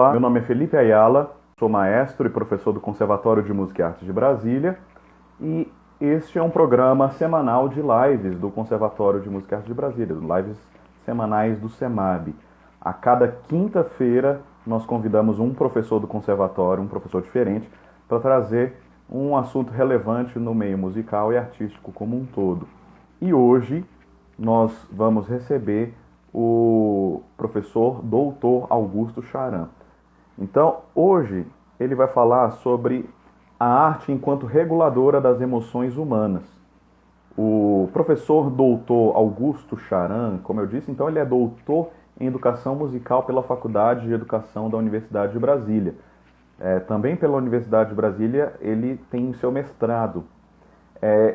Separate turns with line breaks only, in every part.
Olá, meu nome é Felipe Ayala, sou maestro e professor do Conservatório de Música e Artes de Brasília e este é um programa semanal de lives do Conservatório de Música e Artes de Brasília, lives semanais do CEMAB. A cada quinta-feira nós convidamos um professor do conservatório, um professor diferente, para trazer um assunto relevante no meio musical e artístico como um todo. E hoje nós vamos receber o professor Dr. Augusto Charan. Então, hoje ele vai falar sobre a arte enquanto reguladora das emoções humanas. O professor Dr. Augusto Charan, como eu disse, então ele é doutor em Educação Musical pela Faculdade de Educação da Universidade de Brasília. Também pela Universidade de Brasília ele tem seu mestrado.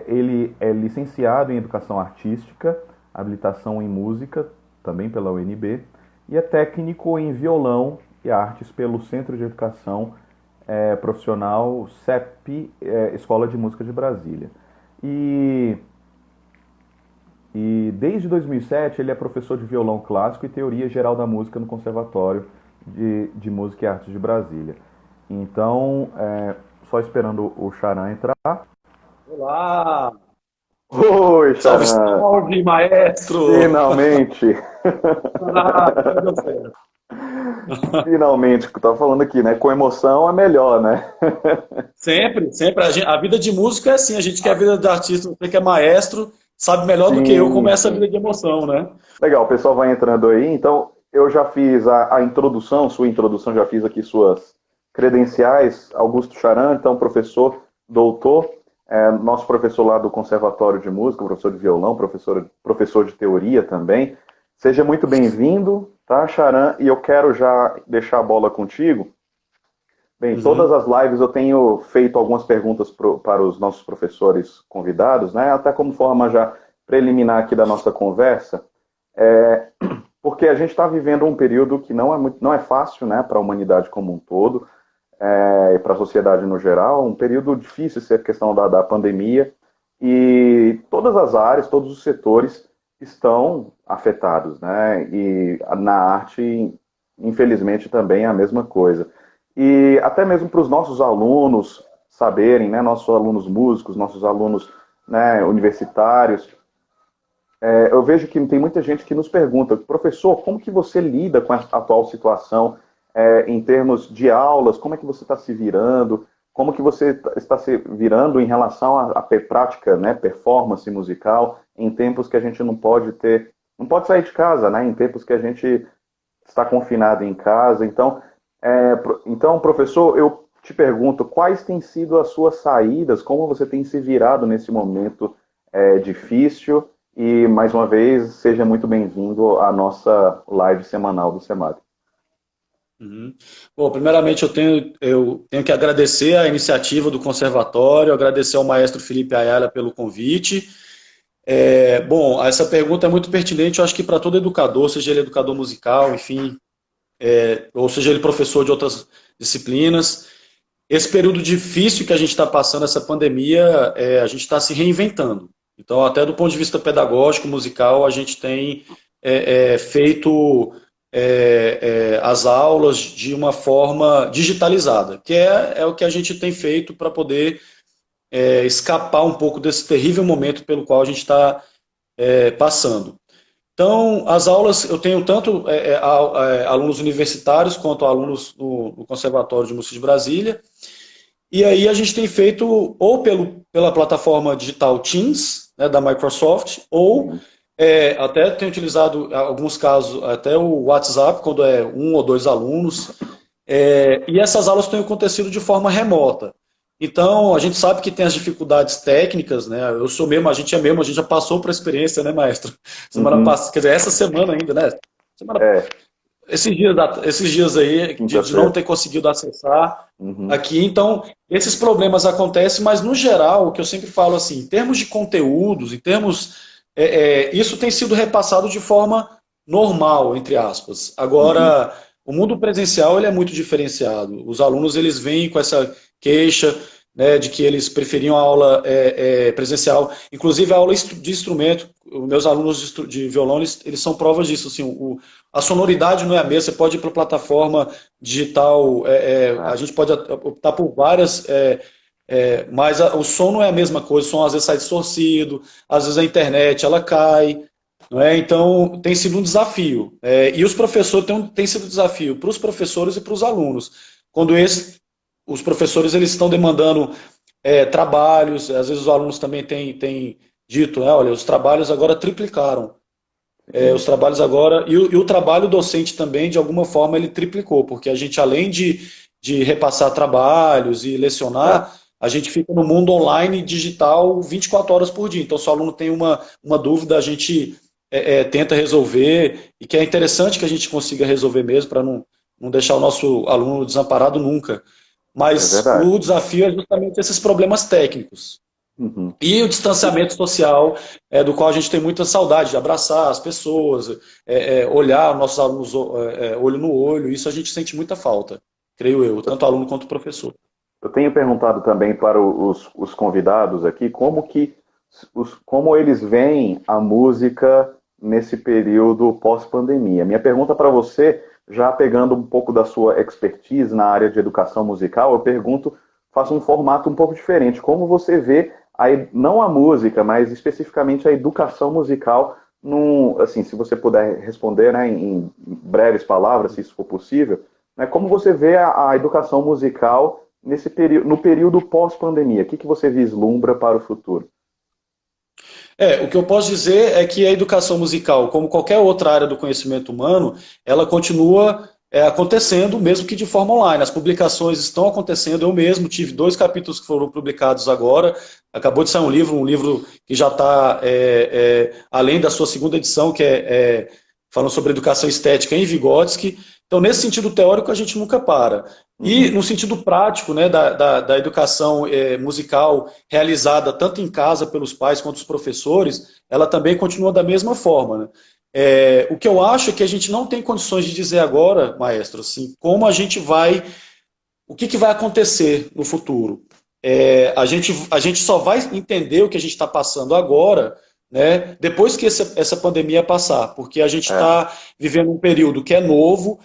Ele é licenciado em Educação Artística, habilitação em Música, também pela UNB, e é técnico em Violão e Artes pelo Centro de Educação Profissional CEP, Escola de Música de Brasília. E desde 2007 ele é professor de violão clássico e teoria geral da música no Conservatório de Música e Artes de Brasília. Então, só esperando o Charan entrar.
Olá!
Oi,
Salve,
Charan!
salve, maestro!
Finalmente!
Ah, deu certo.
Finalmente, que eu tava falando aqui, né? Com emoção é melhor, né?
Sempre, sempre. A vida de músico é assim, a gente quer a vida de artista, você que é maestro, sabe melhor do que eu como
Sim,
é essa
sim.
vida de emoção, né?
Legal, o pessoal vai entrando aí. Então, eu já fiz a introdução, sua introdução, já fiz aqui suas credenciais. Augusto Charan, então, professor, doutor, nosso professor lá do Conservatório de Música, professor de violão, professor de teoria também. Seja muito bem-vindo, tá, Charan? E eu quero já deixar a bola contigo. Bem, todas
Uhum.
as lives eu tenho feito algumas perguntas para os nossos professores convidados, né? Até como forma já preliminar aqui da nossa conversa, porque a gente está vivendo um período que não é fácil, né, para a humanidade como um todo, e para a sociedade no geral, um período difícil, essa questão da pandemia, e todas as áreas, todos os setores estão afetados, né? E na arte, infelizmente, também é a mesma coisa. E até mesmo para os nossos alunos saberem, né, nossos alunos músicos, nossos alunos, né, universitários, eu vejo que tem muita gente que nos pergunta, professor, como que você lida com a atual situação em termos de aulas? Como é que você está se virando? Como que você está se virando em relação à prática, né, performance musical, em tempos que a gente não pode sair de casa, né, em tempos que a gente está confinado em casa. Então, professor, eu te pergunto, quais têm sido as suas saídas? Como você tem se virado nesse momento difícil? E, mais uma vez, seja muito bem-vindo à nossa live semanal do CEMAB.
Uhum. Bom, primeiramente eu tenho que agradecer a iniciativa do Conservatório, agradecer ao maestro Felipe Ayala pelo convite. Bom, essa pergunta é muito pertinente, eu acho que para todo educador, seja ele educador musical, enfim, ou seja ele professor de outras disciplinas. Esse período difícil que a gente está passando, essa pandemia, a gente está se reinventando. Então, até do ponto de vista pedagógico, musical, a gente tem feito as aulas de uma forma digitalizada, que é o que a gente tem feito para poder escapar um pouco desse terrível momento pelo qual a gente está passando. Então, as aulas, eu tenho tanto alunos universitários quanto alunos no Conservatório de Música de Brasília. E aí a gente tem feito ou pela plataforma digital Teams, né, da Microsoft, ou
Sim.
até tem utilizado, em alguns casos, até o WhatsApp, quando é um ou dois alunos. E essas aulas têm acontecido de forma remota. Então, a gente sabe que tem as dificuldades técnicas, né? Eu sou mesmo, a gente já passou por a experiência, né, maestro? Semana
Uhum.
passada, quer dizer, essa semana ainda, né? Semana
É,
esses dias aí de não
quinta-feira.
ter conseguido acessar
Uhum.
aqui, então esses problemas acontecem, mas no geral, o que eu sempre falo assim, em termos de conteúdos, em termos, isso tem sido repassado de forma normal, entre aspas.
Uhum.
Agora, o mundo presencial ele é muito diferenciado. Os alunos eles vêm com essa queixa né, de que eles preferiam a aula presencial, inclusive a aula de instrumento. Os meus alunos de violão, eles são provas disso. Assim, a sonoridade não é a mesma, você pode ir para a plataforma digital, a gente pode optar por várias, mas o som não é a mesma coisa, o som às vezes sai distorcido, às vezes a internet ela cai, não é? Então tem sido um desafio. E os professores tem sido um desafio para os professores e para os alunos. Quando os professores eles estão demandando trabalhos, às vezes os alunos também têm dito, né, olha, os trabalhos agora triplicaram. Os trabalhos agora, e o trabalho docente também, de alguma forma, ele triplicou, porque a gente, além de repassar trabalhos e lecionar, a gente fica no mundo online digital 24 horas por dia. Então, se o aluno tem uma dúvida, a gente tenta resolver, e que é interessante que a gente consiga resolver mesmo, para não deixar o nosso aluno desamparado nunca. Mas o desafio é justamente esses problemas técnicos.
Uhum.
E o distanciamento social, do qual a gente tem muita saudade de abraçar as pessoas, olhar nossos alunos olho no olho, isso a gente sente muita falta, creio eu, tanto aluno quanto professor.
Eu tenho perguntado também para os convidados aqui como eles veem a música nesse período pós-pandemia. Minha pergunta para você, já pegando um pouco da sua expertise na área de educação musical, faço um formato um pouco diferente. Como você vê, não a música, mas especificamente a educação musical, assim, se você puder responder, né, em breves palavras, se isso for possível, né, como você vê a educação musical no período pós-pandemia? O que você vislumbra para o futuro?
O que eu posso dizer é que a educação musical, como qualquer outra área do conhecimento humano, ela continua acontecendo, mesmo que de forma online. As publicações estão acontecendo, eu mesmo tive 2 capítulos que foram publicados agora, acabou de sair um livro que já está além da sua segunda edição, que falando sobre educação estética em Vygotsky. Então, nesse sentido teórico, a gente nunca para. E no sentido prático, né, da educação musical realizada tanto em casa pelos pais quanto os professores, ela também continua da mesma forma, né? O que eu acho é que a gente não tem condições de dizer agora, maestro, assim, o que vai acontecer no futuro. A gente só vai entender o que a gente está passando agora, né, depois que essa pandemia passar, porque a gente está vivendo um período que é novo,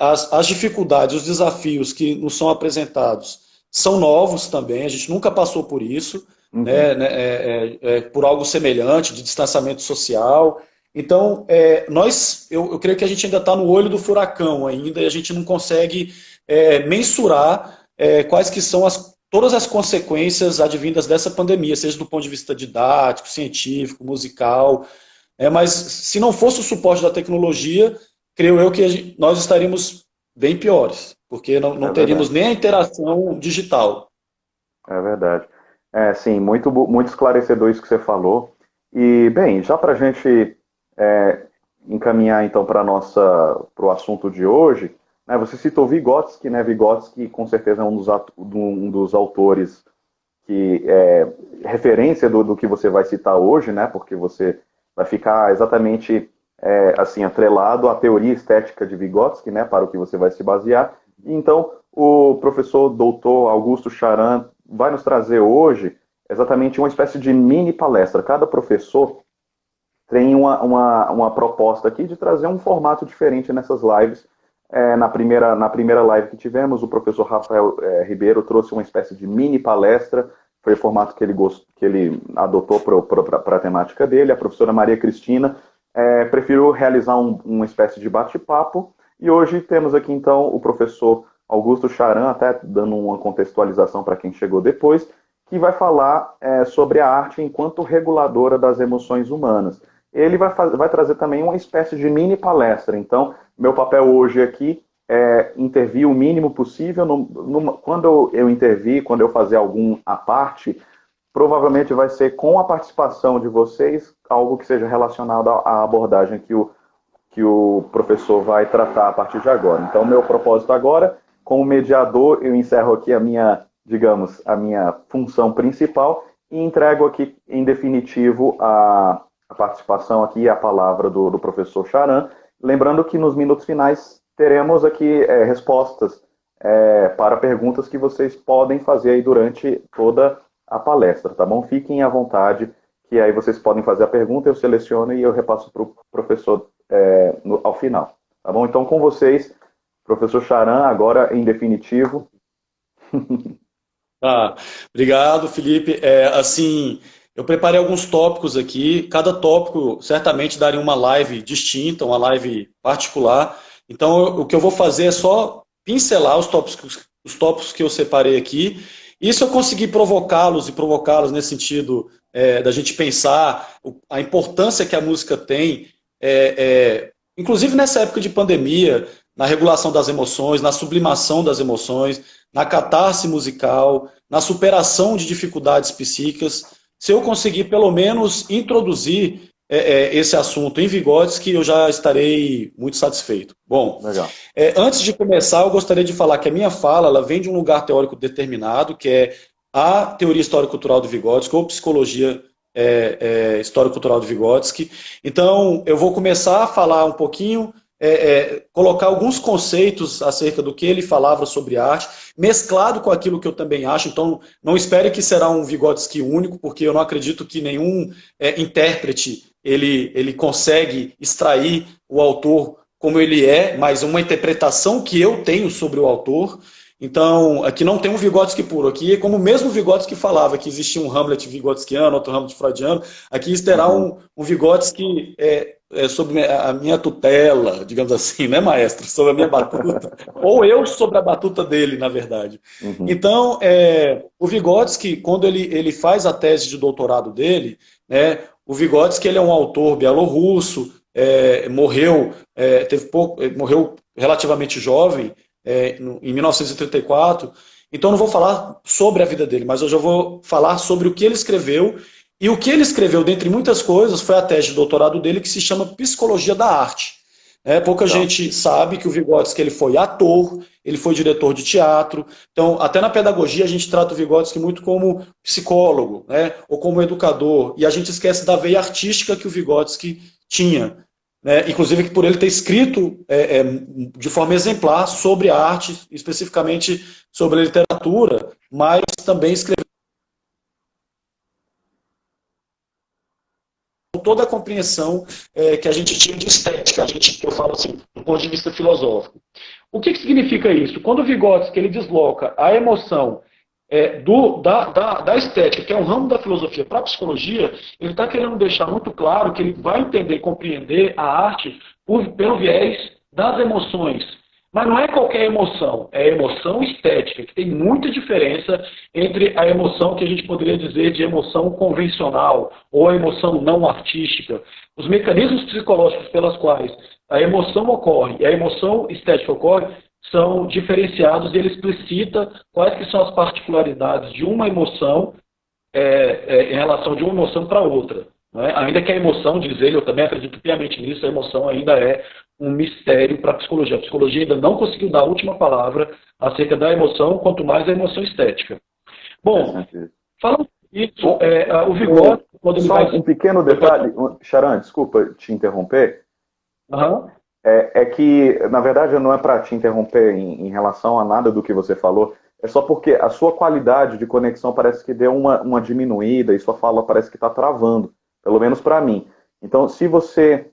as dificuldades, os desafios que nos são apresentados são novos também, a gente nunca passou por isso, por algo semelhante, de distanciamento social. Então, eu creio que a gente ainda está no olho do furacão ainda, e a gente não consegue mensurar quais que são todas as consequências advindas dessa pandemia, seja do ponto de vista didático, científico, musical. Mas se não fosse o suporte da tecnologia, creio eu que nós estaríamos bem piores, porque não teríamos nem a interação digital.
É verdade. Sim, muito, muito esclarecedor isso que você falou. E, bem, já para a gente encaminhar então para o assunto de hoje, né, você citou Vygotsky, né? Vygotsky com certeza é um dos autores que é referência do que você vai citar hoje, né? Porque você vai ficar exatamente assim atrelado à teoria estética de Vygotsky, né? Para o que você vai se basear. E, então, o professor doutor Augusto Charan vai nos trazer hoje exatamente uma espécie de mini palestra. Cada professor tem uma proposta aqui de trazer um formato diferente nessas lives. Na primeira live que tivemos, o professor Rafael Ribeiro trouxe uma espécie de mini palestra, foi o formato que ele adotou para a temática dele. A professora Maria Cristina preferiu realizar uma espécie de bate-papo, e hoje temos aqui então o professor Augusto Charan, até dando uma contextualização para quem chegou depois, que vai falar sobre a arte enquanto reguladora das emoções humanas. Ele vai trazer também uma espécie de mini palestra. Então, meu papel hoje aqui é intervir o mínimo possível. Quando eu intervir, quando eu fazer algum à parte, provavelmente vai ser com a participação de vocês, algo que seja relacionado à abordagem que o professor vai tratar a partir de agora. Então, meu propósito agora, como mediador, eu encerro aqui a minha função principal e entrego aqui, em definitivo, a participação aqui e a palavra do professor Charan. Lembrando que nos minutos finais teremos aqui respostas para perguntas que vocês podem fazer aí durante toda a palestra, tá bom? Fiquem à vontade, que aí vocês podem fazer a pergunta, eu seleciono e eu repasso para o professor ao final, tá bom? Então, com vocês, professor Charan, agora em definitivo.
Tá, obrigado, Felipe. Assim, eu preparei alguns tópicos aqui. Cada tópico certamente daria uma live distinta, uma live particular. Então, o que eu vou fazer é só pincelar os tópicos que eu separei aqui. E se eu conseguir provocá-los e provocá-los nesse sentido da gente pensar a importância que a música tem, inclusive nessa época de pandemia, na regulação das emoções, na sublimação das emoções, na catarse musical, na superação de dificuldades psíquicas, se eu conseguir pelo menos introduzir esse assunto em Vygotsky, eu já estarei muito satisfeito. Bom,
Legal.
Antes de começar, eu gostaria de falar que a minha fala ela vem de um lugar teórico determinado, que é a teoria histórico-cultural do Vygotsky, ou psicologia histórico-cultural do Vygotsky. Então, eu vou começar a falar um pouquinho, colocar alguns conceitos acerca do que ele falava sobre arte, mesclado com aquilo que eu também acho. Então, não espere que será um Vygotsky único, porque eu não acredito que nenhum intérprete ele consegue extrair o autor como ele mas uma interpretação que eu tenho sobre o autor. Então, aqui não tem um Vygotsky puro. Aqui, como o mesmo Vygotsky falava que existia um Hamlet vygotskiano, outro Hamlet freudiano, aqui terá um Vygotsky sobre a minha tutela, digamos assim, né, maestro? Sobre a minha batuta. Ou eu sobre a batuta dele, na verdade.
Uhum.
Então, o Vygotsky, quando ele faz a tese de doutorado dele, né, o Vygotsky ele é um autor bielorrusso, morreu relativamente jovem, em 1934. Então, não vou falar sobre a vida dele, mas eu já vou falar sobre o que ele escreveu. E o que ele escreveu, dentre muitas coisas, foi a tese de doutorado dele, que se chama Psicologia da Arte. Pouca gente sabe que o Vygotsky ele foi ator, ele foi diretor de teatro. Então, até na pedagogia, a gente trata o Vygotsky muito como psicólogo, né, ou como educador. E a gente esquece da veia artística que o Vygotsky tinha. Inclusive por ele ter escrito de forma exemplar sobre a arte, especificamente sobre a literatura, mas também escreveu toda a compreensão que a gente tinha de estética, que eu falo assim, do ponto de vista filosófico. O que significa isso? Quando o Vygotsky ele desloca a emoção da estética, que é um ramo da filosofia, para a psicologia, ele está querendo deixar muito claro que ele vai entender e compreender a arte pelo viés das emoções. Mas não é qualquer emoção, é emoção estética, que tem muita diferença entre a emoção que a gente poderia dizer de emoção convencional ou a emoção não artística. Os mecanismos psicológicos pelas quais a emoção ocorre e a emoção estética ocorre são diferenciados e ele explicita quais que são as particularidades de uma emoção em relação de uma emoção para outra. Não é? Ainda que a emoção, diz ele, eu também acredito piamente nisso, a emoção ainda é um mistério para a psicologia. A psicologia ainda não conseguiu dar a última palavra acerca da emoção, quanto mais a emoção estética. Bom, falando isso, o Vygotsky, quando ele vai...
Um pequeno detalhe, Charan, desculpa te interromper.
Uhum.
Que, na verdade, não é para te interromper em relação a nada do que você falou, é só porque a sua qualidade de conexão parece que deu uma diminuída e sua fala parece que está travando, pelo menos para mim. Então, se você...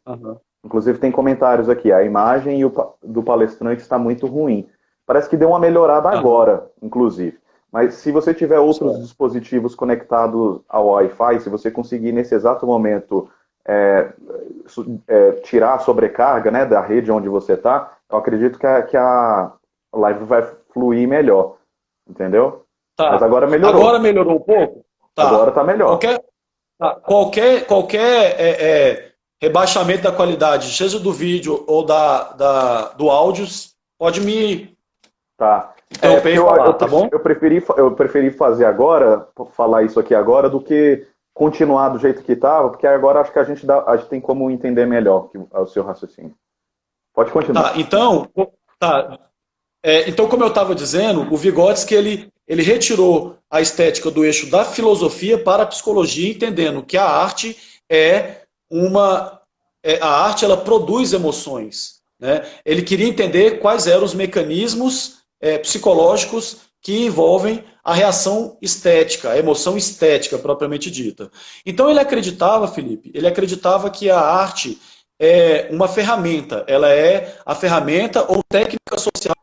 Inclusive, tem comentários aqui, a imagem do palestrante está muito ruim. Parece que deu uma melhorada agora, inclusive. Mas se você tiver outros dispositivos conectados ao Wi-Fi, se você conseguir, nesse exato momento... tirar a sobrecarga, né, da rede onde você está, eu acredito que a live vai fluir melhor, entendeu?
Tá.
Mas agora melhorou.
Agora melhorou um pouco?
Tá. Agora está melhor.
Qualquer rebaixamento da qualidade, seja do vídeo ou do áudio, pode me interromper e falar, tá bom?
Eu preferi fazer agora, falar isso aqui agora, do que continuar do jeito que estava, porque agora acho que a gente tem como entender melhor o seu raciocínio. Pode continuar.
Então, como eu estava dizendo, o Vygotsky ele retirou a estética do eixo da filosofia para a psicologia, entendendo que a arte ela produz emoções, né? Ele queria entender quais eram os mecanismos psicológicos que envolvem a reação estética, a emoção estética propriamente dita. Então ele acreditava, Felipe, ele acreditava que a arte é uma ferramenta, ela é a ferramenta ou técnica social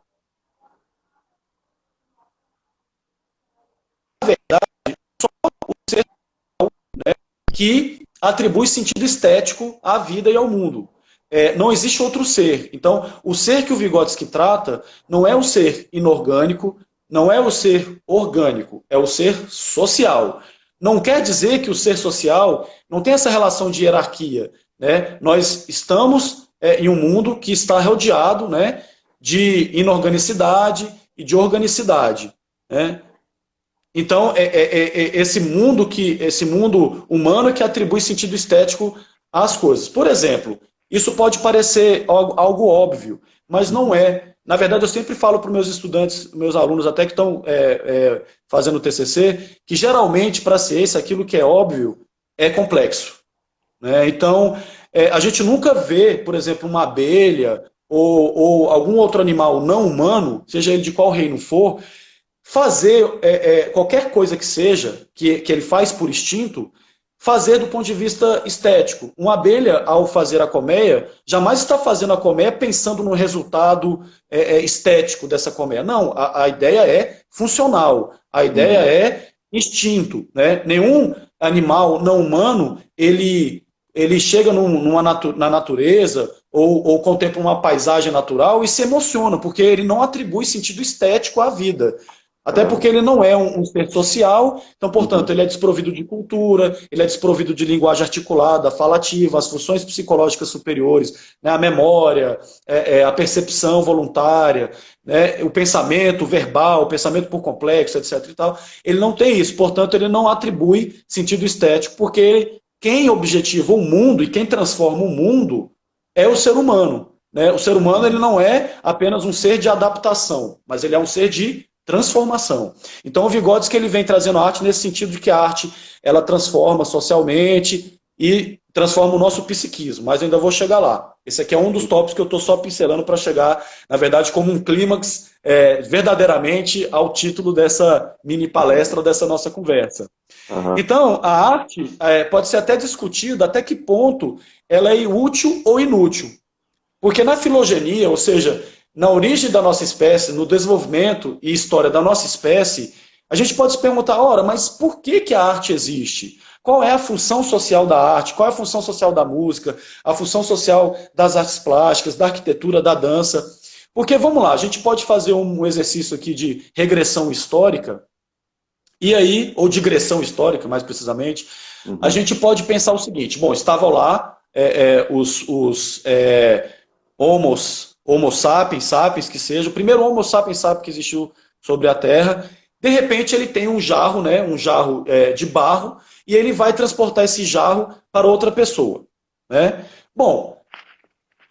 que atribui sentido estético à vida e ao mundo. Não existe outro ser. Então, o ser que o Vygotsky trata não é o ser inorgânico, não é o ser orgânico, é o ser social. Não quer dizer que o ser social não tem essa relação de hierarquia. Né? Nós estamos em um mundo que está rodeado, né, de inorganicidade e de organicidade. Né? Então, esse mundo humano que atribui sentido estético às coisas. Por exemplo, isso pode parecer algo óbvio, mas não é. Na verdade, eu sempre falo para os meus estudantes, meus alunos até que estão fazendo o TCC, que geralmente para a ciência aquilo que é óbvio é complexo. Né? Então, a gente nunca vê, por exemplo, uma abelha ou algum outro animal não humano, seja ele de qual reino for, fazer qualquer coisa que seja, que ele faz por instinto, fazer do ponto de vista estético. Uma abelha, ao fazer a colmeia, jamais está fazendo a colmeia pensando no resultado estético dessa colmeia. Não, a ideia é funcional, a ideia é instinto. Né? Nenhum animal não humano, ele chega na natureza ou contempla uma paisagem natural e se emociona, porque ele não atribui sentido estético à vida. Até porque ele não é um ser social, então, portanto, ele é desprovido de cultura, ele é desprovido de linguagem articulada, falativa, as funções psicológicas superiores, né, a memória, a percepção voluntária, né, o pensamento verbal, o pensamento por complexo, etc. E tal. Ele não tem isso, portanto, ele não atribui sentido estético, porque quem objetiva o mundo e quem transforma o mundo é o ser humano. Né? O ser humano ele não é apenas um ser de adaptação, mas ele é um ser de transformação. Então o Vygotsky ele vem trazendo a arte nesse sentido de que a arte ela transforma socialmente e transforma o nosso psiquismo, mas eu ainda vou chegar lá. Esse aqui é um dos tópicos que eu estou só pincelando para chegar, na verdade, como um clímax verdadeiramente ao título dessa mini palestra, dessa nossa conversa. Então, a arte pode ser até discutida até que ponto ela é útil ou inútil. Porque na filogenia, ou seja, na origem da nossa espécie, no desenvolvimento e história da nossa espécie, a gente pode se perguntar, ora, mas por que a arte existe? Qual é a função social da arte? Qual é a função social da música? A função social das artes plásticas, da arquitetura, da dança? Porque, vamos lá, a gente pode fazer um exercício aqui de regressão histórica, e aí, ou digressão histórica, mais precisamente, a gente pode pensar o seguinte, bom, estavam lá os Homo sapiens, sapiens que seja, o primeiro Homo sapiens sapiens que existiu sobre a Terra, de repente ele tem um jarro, né, um jarro de barro, e ele vai transportar esse jarro para outra pessoa. Né? Bom,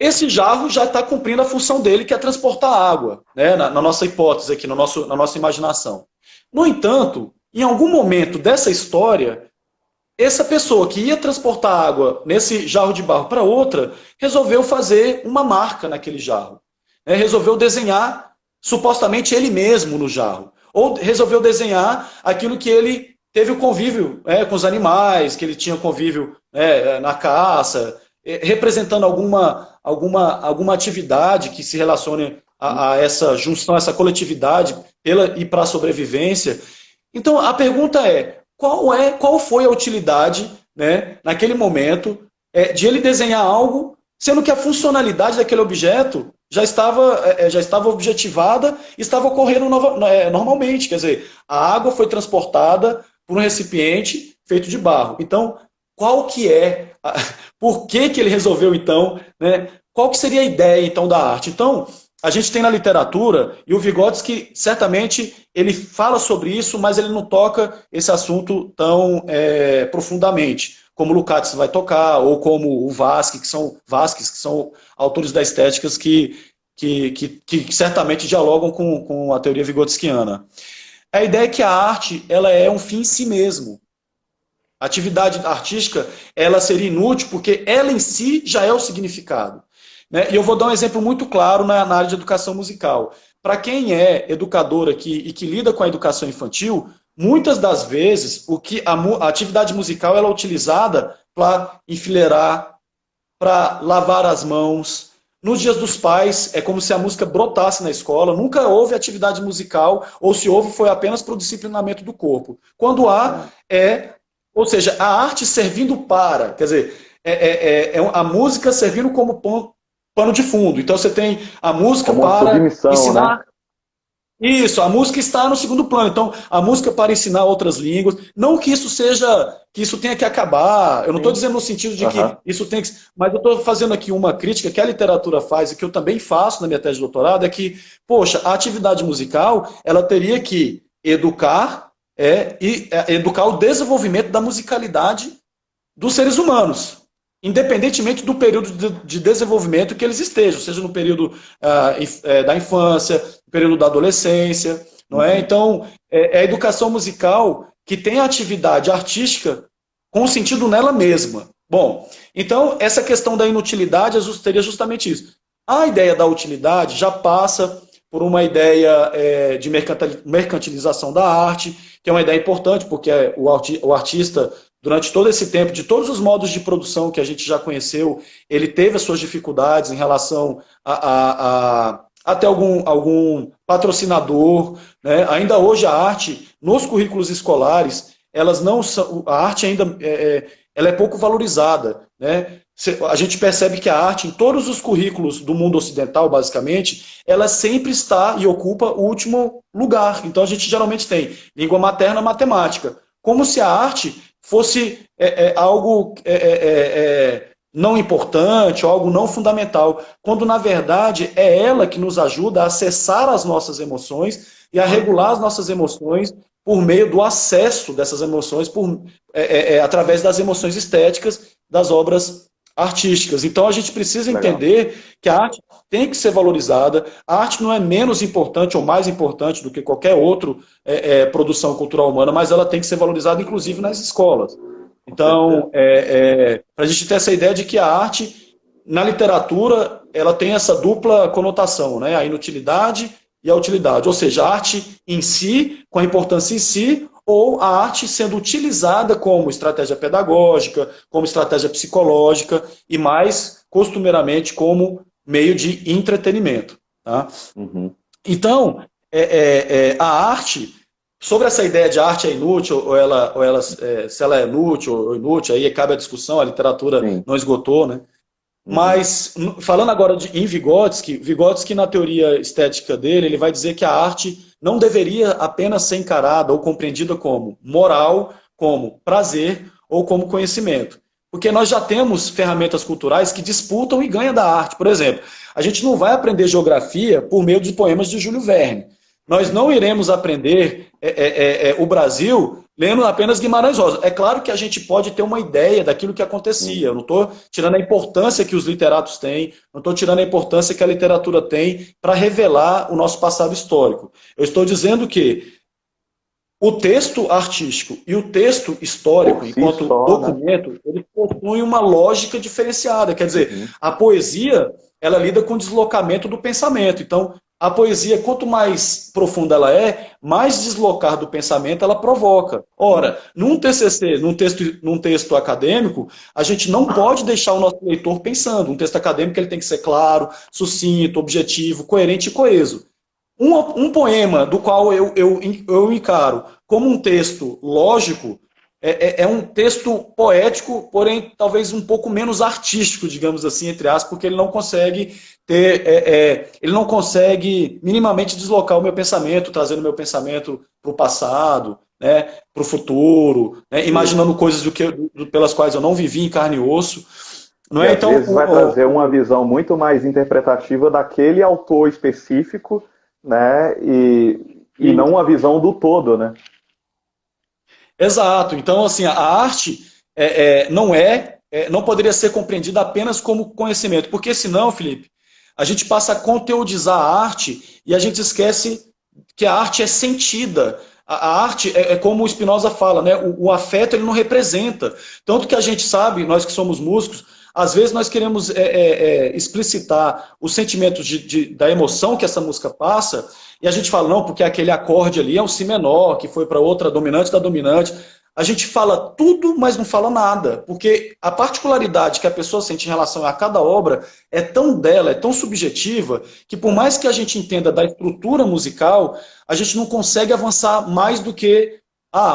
esse jarro já está cumprindo a função dele, que é transportar água, né, na nossa hipótese aqui, na nossa imaginação. No entanto, em algum momento dessa história, essa pessoa que ia transportar água nesse jarro de barro para outra, resolveu fazer uma marca naquele jarro. Resolveu desenhar, supostamente, ele mesmo no jarro. Ou resolveu desenhar aquilo que ele teve o convívio com os animais, que ele tinha convívio na caça, representando alguma atividade que se relacione a essa junção, a essa coletividade e para a sobrevivência. Então, a pergunta é, qual foi a utilidade, né, naquele momento, de ele desenhar algo, sendo que a funcionalidade daquele objeto já estava objetivada e estava ocorrendo normalmente. Quer dizer, a água foi transportada por um recipiente feito de barro. Então, por que ele resolveu, então, né, qual que seria a ideia, então, da arte? Então, a gente tem na literatura, e o Vygotsky, certamente, ele fala sobre isso, mas ele não toca esse assunto tão profundamente, como o Lukács vai tocar, ou como o Vasquez, que são autores da estética que certamente dialogam com a teoria vygotskiana. A ideia é que a arte ela é um fim em si mesmo. A atividade artística ela seria inútil porque ela em si já é o significado. E eu vou dar um exemplo muito claro na área de educação musical. para quem é educador aqui e que lida com a educação infantil, muitas das vezes a atividade musical ela é utilizada para enfileirar, para lavar as mãos. Nos dias dos pais, é como se a música brotasse na escola. Nunca houve atividade musical, ou se houve, foi apenas para o disciplinamento do corpo. Quando há, ou seja, a arte servindo para, quer dizer, a música servindo como pano de fundo. Então você tem a música
como
para
submissão,
ensinar.
Né?
Isso, a música está no segundo plano. Então, a música para ensinar outras línguas. Não que isso tenha que acabar. Eu não estou dizendo no sentido de que isso tem que. Mas eu estou fazendo aqui uma crítica que a literatura faz e que eu também faço na minha tese de doutorado, é que, poxa, a atividade musical, ela teria que educar educar o desenvolvimento da musicalidade dos seres humanos, independentemente do período de desenvolvimento que eles estejam, seja no período da infância, no período da adolescência, não é? Então, é a educação musical que tem a atividade artística com sentido nela mesma. Bom, então, essa questão da inutilidade teria justamente isso. A ideia da utilidade já passa por uma ideia de mercantilização da arte, que é uma ideia importante, porque o artista, durante todo esse tempo, de todos os modos de produção que a gente já conheceu, ele teve as suas dificuldades em relação a até algum patrocinador, né? Ainda hoje a arte, nos currículos escolares, a arte ainda ela é pouco valorizada, né? A gente percebe que a arte, em todos os currículos do mundo ocidental, basicamente, ela sempre está e ocupa o último lugar. Então a gente geralmente tem língua materna, matemática, como se a arte fosse algo não importante, ou algo não fundamental, quando na verdade é ela que nos ajuda a acessar as nossas emoções e a regular as nossas emoções por meio do acesso dessas emoções, através das emoções estéticas das obras artísticas. Então a gente precisa entender que a arte tem que ser valorizada, a arte não é menos importante ou mais importante do que qualquer outra produção cultural humana, mas ela tem que ser valorizada inclusive nas escolas. Então, para a gente ter essa ideia de que a arte, na literatura, ela tem essa dupla conotação, né? A inutilidade e a utilidade. Ou seja, a arte em si, com a importância em si, ou a arte sendo utilizada como estratégia pedagógica, como estratégia psicológica e mais costumeiramente como meio de entretenimento. Tá? Então, a arte, sobre essa ideia de arte é inútil, se ela é inútil ou inútil, aí cabe a discussão, a literatura não esgotou, né? Mas, falando agora em Vygotsky, na teoria estética dele, ele vai dizer que a arte não deveria apenas ser encarada ou compreendida como moral, como prazer ou como conhecimento. Porque nós já temos ferramentas culturais que disputam e ganham da arte. Por exemplo, a gente não vai aprender geografia por meio de poemas de Júlio Verne. Nós não iremos aprender o Brasil lendo apenas Guimarães Rosa. É claro que a gente pode ter uma ideia daquilo que acontecia. Eu não estou tirando a importância que os literatos têm, não estou tirando a importância que a literatura tem para revelar o nosso passado histórico. Eu estou dizendo que o texto artístico e o texto histórico, enquanto documento, ele possuem uma lógica diferenciada. Quer dizer, a poesia, ela lida com o deslocamento do pensamento. Então, a poesia, quanto mais profunda ela é, mais deslocar do pensamento ela provoca. Ora, num TCC, num texto acadêmico, a gente não pode deixar o nosso leitor pensando. Um texto acadêmico ele tem que ser claro, sucinto, objetivo, coerente e coeso. Um poema do qual eu encaro como um texto lógico, é um texto poético, porém talvez um pouco menos artístico, digamos assim, entre aspas, porque ele não consegue ele não consegue minimamente deslocar o meu pensamento, trazendo o meu pensamento para o passado, né, para o futuro, né, imaginando coisas pelas quais eu não vivi em carne e osso. Não é?
Então, às vezes vai trazer uma visão muito mais interpretativa daquele autor específico, né, e não uma visão do todo, né?
Exato. Então, assim, a arte não poderia ser compreendida apenas como conhecimento, porque senão, Felipe, a gente passa a conteudizar a arte e a gente esquece que a arte é sentida. A arte é como o Spinoza fala, né? O afeto ele não representa. Tanto que a gente sabe, nós que somos músicos, às vezes nós queremos explicitar os sentimentos da emoção que essa música passa, e a gente fala, não, porque aquele acorde ali é um si menor, que foi para outra dominante da dominante. A gente fala tudo, mas não fala nada, porque a particularidade que a pessoa sente em relação a cada obra é tão dela, é tão subjetiva, que por mais que a gente entenda da estrutura musical, a gente não consegue avançar mais do que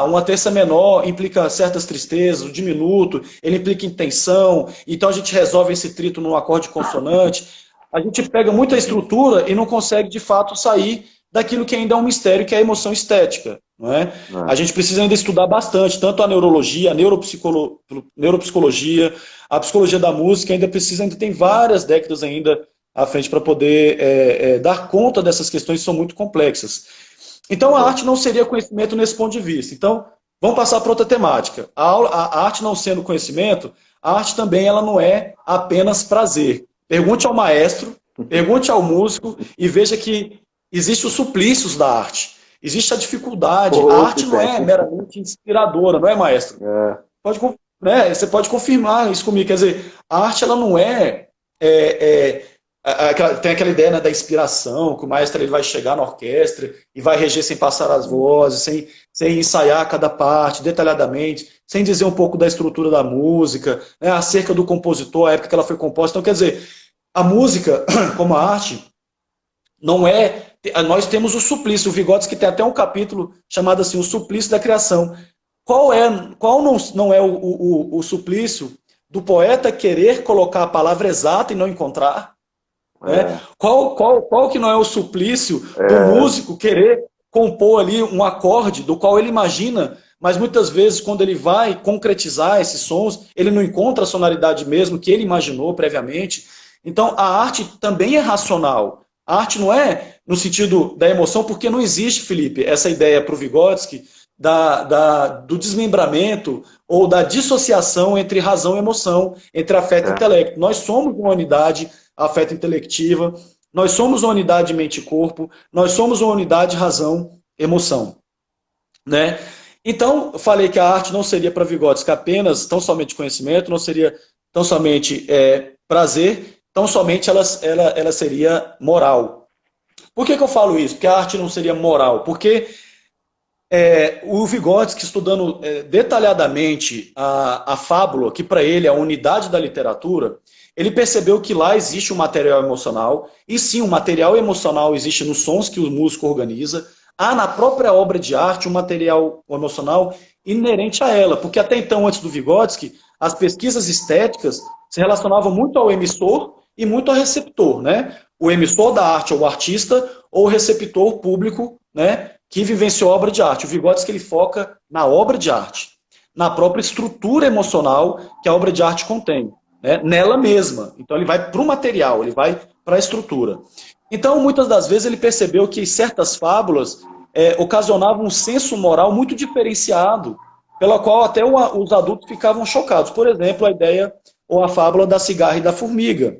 uma terça menor implica certas tristezas, o diminuto, ele implica em tensão, então a gente resolve esse trito num acorde consonante. A gente pega muita estrutura e não consegue, de fato, sair daquilo que ainda é um mistério, que é a emoção estética. Não é? A gente precisa ainda estudar bastante, tanto a neurologia, a neuropsicologia, a psicologia da música, ainda tem várias décadas ainda à frente para poder dar conta dessas questões que são muito complexas. Então a arte não seria conhecimento nesse ponto de vista. Então, vamos passar para outra temática. A arte não sendo conhecimento, a arte também ela não é apenas prazer. Pergunte ao maestro, pergunte ao músico e veja que existem os suplícios da arte. Existe a dificuldade. A arte não é meramente inspiradora, não é, maestro? Você pode confirmar isso comigo. Quer dizer, a arte ela não tem aquela ideia, né, da inspiração, que o maestro ele vai chegar na orquestra e vai reger sem passar as vozes, sem ensaiar cada parte detalhadamente, sem dizer um pouco da estrutura da música, né, acerca do compositor, a época que ela foi composta. Então, quer dizer, a música, como a arte, não é... Nós temos o suplício, o Vygotsky tem até um capítulo chamado assim, o suplício da criação. Qual não é o suplício do poeta querer colocar a palavra exata e não encontrar? Né? Qual que não é o suplício do músico querer compor ali um acorde do qual ele imagina, mas muitas vezes quando ele vai concretizar esses sons, ele não encontra a sonoridade mesmo que ele imaginou previamente. Então a arte também é racional. A arte não é no sentido da emoção, porque não existe, Felipe, essa ideia para o Vygotsky do desmembramento ou da dissociação entre razão e emoção, entre afeto e intelecto. Nós somos uma unidade afeto-intelectiva, nós somos uma unidade mente e corpo, nós somos uma unidade razão-emoção. Né? Então, eu falei que a arte não seria para Vygotsky apenas tão somente conhecimento, não seria tão somente prazer, tão somente ela seria moral. Por que eu falo isso? Porque a arte não seria moral? Porque o Vygotsky, estudando detalhadamente a fábula, que para ele é a unidade da literatura, ele percebeu que lá existe um material emocional, e sim, o material emocional existe nos sons que o músico organiza, há na própria obra de arte um material emocional inerente a ela, porque até então, antes do Vygotsky, as pesquisas estéticas se relacionavam muito ao emissor e muito ao receptor, né? O emissor da arte ou o artista, ou o receptor o público, né, que vivenciou a obra de arte. O Vygotsky ele foca na obra de arte, na própria estrutura emocional que a obra de arte contém, né, nela mesma. Então ele vai para o material, ele vai para a estrutura. Então, muitas das vezes ele percebeu que certas fábulas ocasionavam um senso moral muito diferenciado, pela qual até os adultos ficavam chocados. Por exemplo, a ideia ou a fábula da cigarra e da formiga,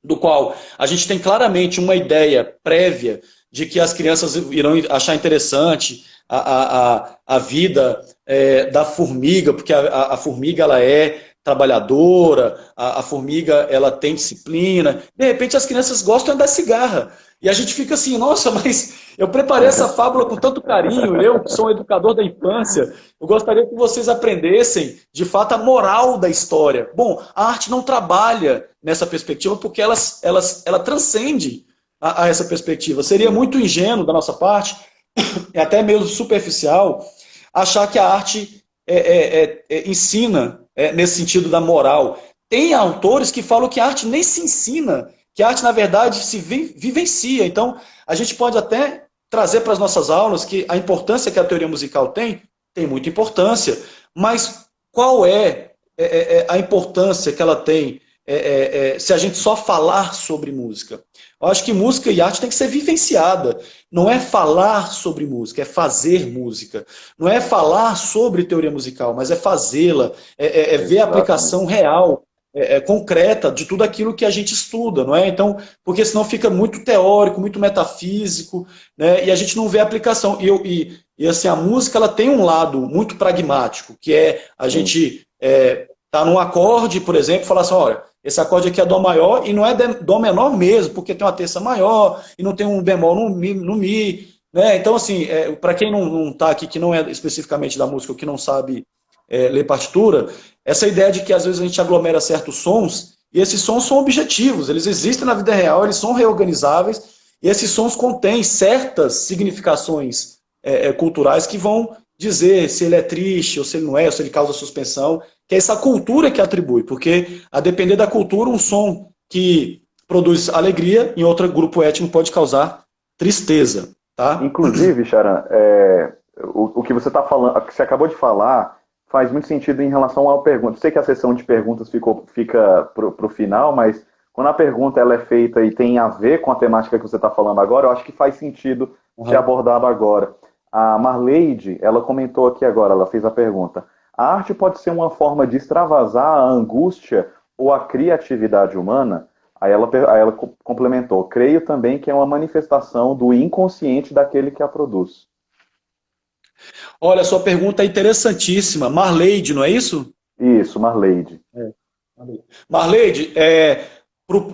do qual a gente tem claramente uma ideia prévia de que as crianças irão achar interessante a vida da formiga, porque a formiga ela é trabalhadora, a formiga ela tem disciplina. De repente as crianças gostam da cigarra. E a gente fica assim, nossa, mas eu preparei essa fábula com tanto carinho, eu que sou um educador da infância, eu gostaria que vocês aprendessem, de fato, a moral da história. Bom, a arte não trabalha nessa perspectiva porque ela transcende a essa perspectiva. Seria muito ingênuo da nossa parte, e até mesmo superficial, achar que a arte ensina nesse sentido da moral. Tem autores que falam que a arte nem se ensina, que a arte, na verdade, se vivencia. Então, a gente pode até trazer para as nossas aulas que a importância que a teoria musical tem muita importância, mas qual é a importância que ela tem se a gente só falar sobre música? Eu acho que música e arte tem que ser vivenciada. Não é falar sobre música, é fazer música. Não é falar sobre teoria musical, mas é fazê-la, ver a aplicação real, concreta de tudo aquilo que a gente estuda, não é? Então, porque senão fica muito teórico, muito metafísico, né? E a gente não vê a aplicação. E assim, a música ela tem um lado muito pragmático, que é a gente tá num acorde, por exemplo, falar assim, olha, esse acorde aqui é dó maior e não é dó menor mesmo, porque tem uma terça maior e não tem um bemol no mi, né? Então, assim, para quem não tá aqui, que não é especificamente da música, ou que não sabe ler partitura, essa ideia de que às vezes a gente aglomera certos sons, e esses sons são objetivos, eles existem na vida real, eles são reorganizáveis, e esses sons contêm certas significações culturais que vão dizer se ele é triste, ou se ele não é, ou se ele causa suspensão, que é essa cultura que atribui, porque a depender da cultura, um som que produz alegria, em outro grupo étnico pode causar tristeza. Tá?
Inclusive, Charan, o que você está falando, o que você acabou de falar, faz muito sentido em relação à pergunta. Eu sei que a sessão de perguntas fica para o final, mas quando a pergunta ela é feita e tem a ver com a temática que você está falando agora, eu acho que faz sentido ser abordado agora. A Marleide, ela comentou aqui agora, ela fez a pergunta: a arte pode ser uma forma de extravasar a angústia ou a criatividade humana? Aí ela complementou: creio também que é uma manifestação do inconsciente daquele que a produz.
Olha, sua pergunta é interessantíssima. Marleide, não é isso?
Isso, Marleide.
Marleide,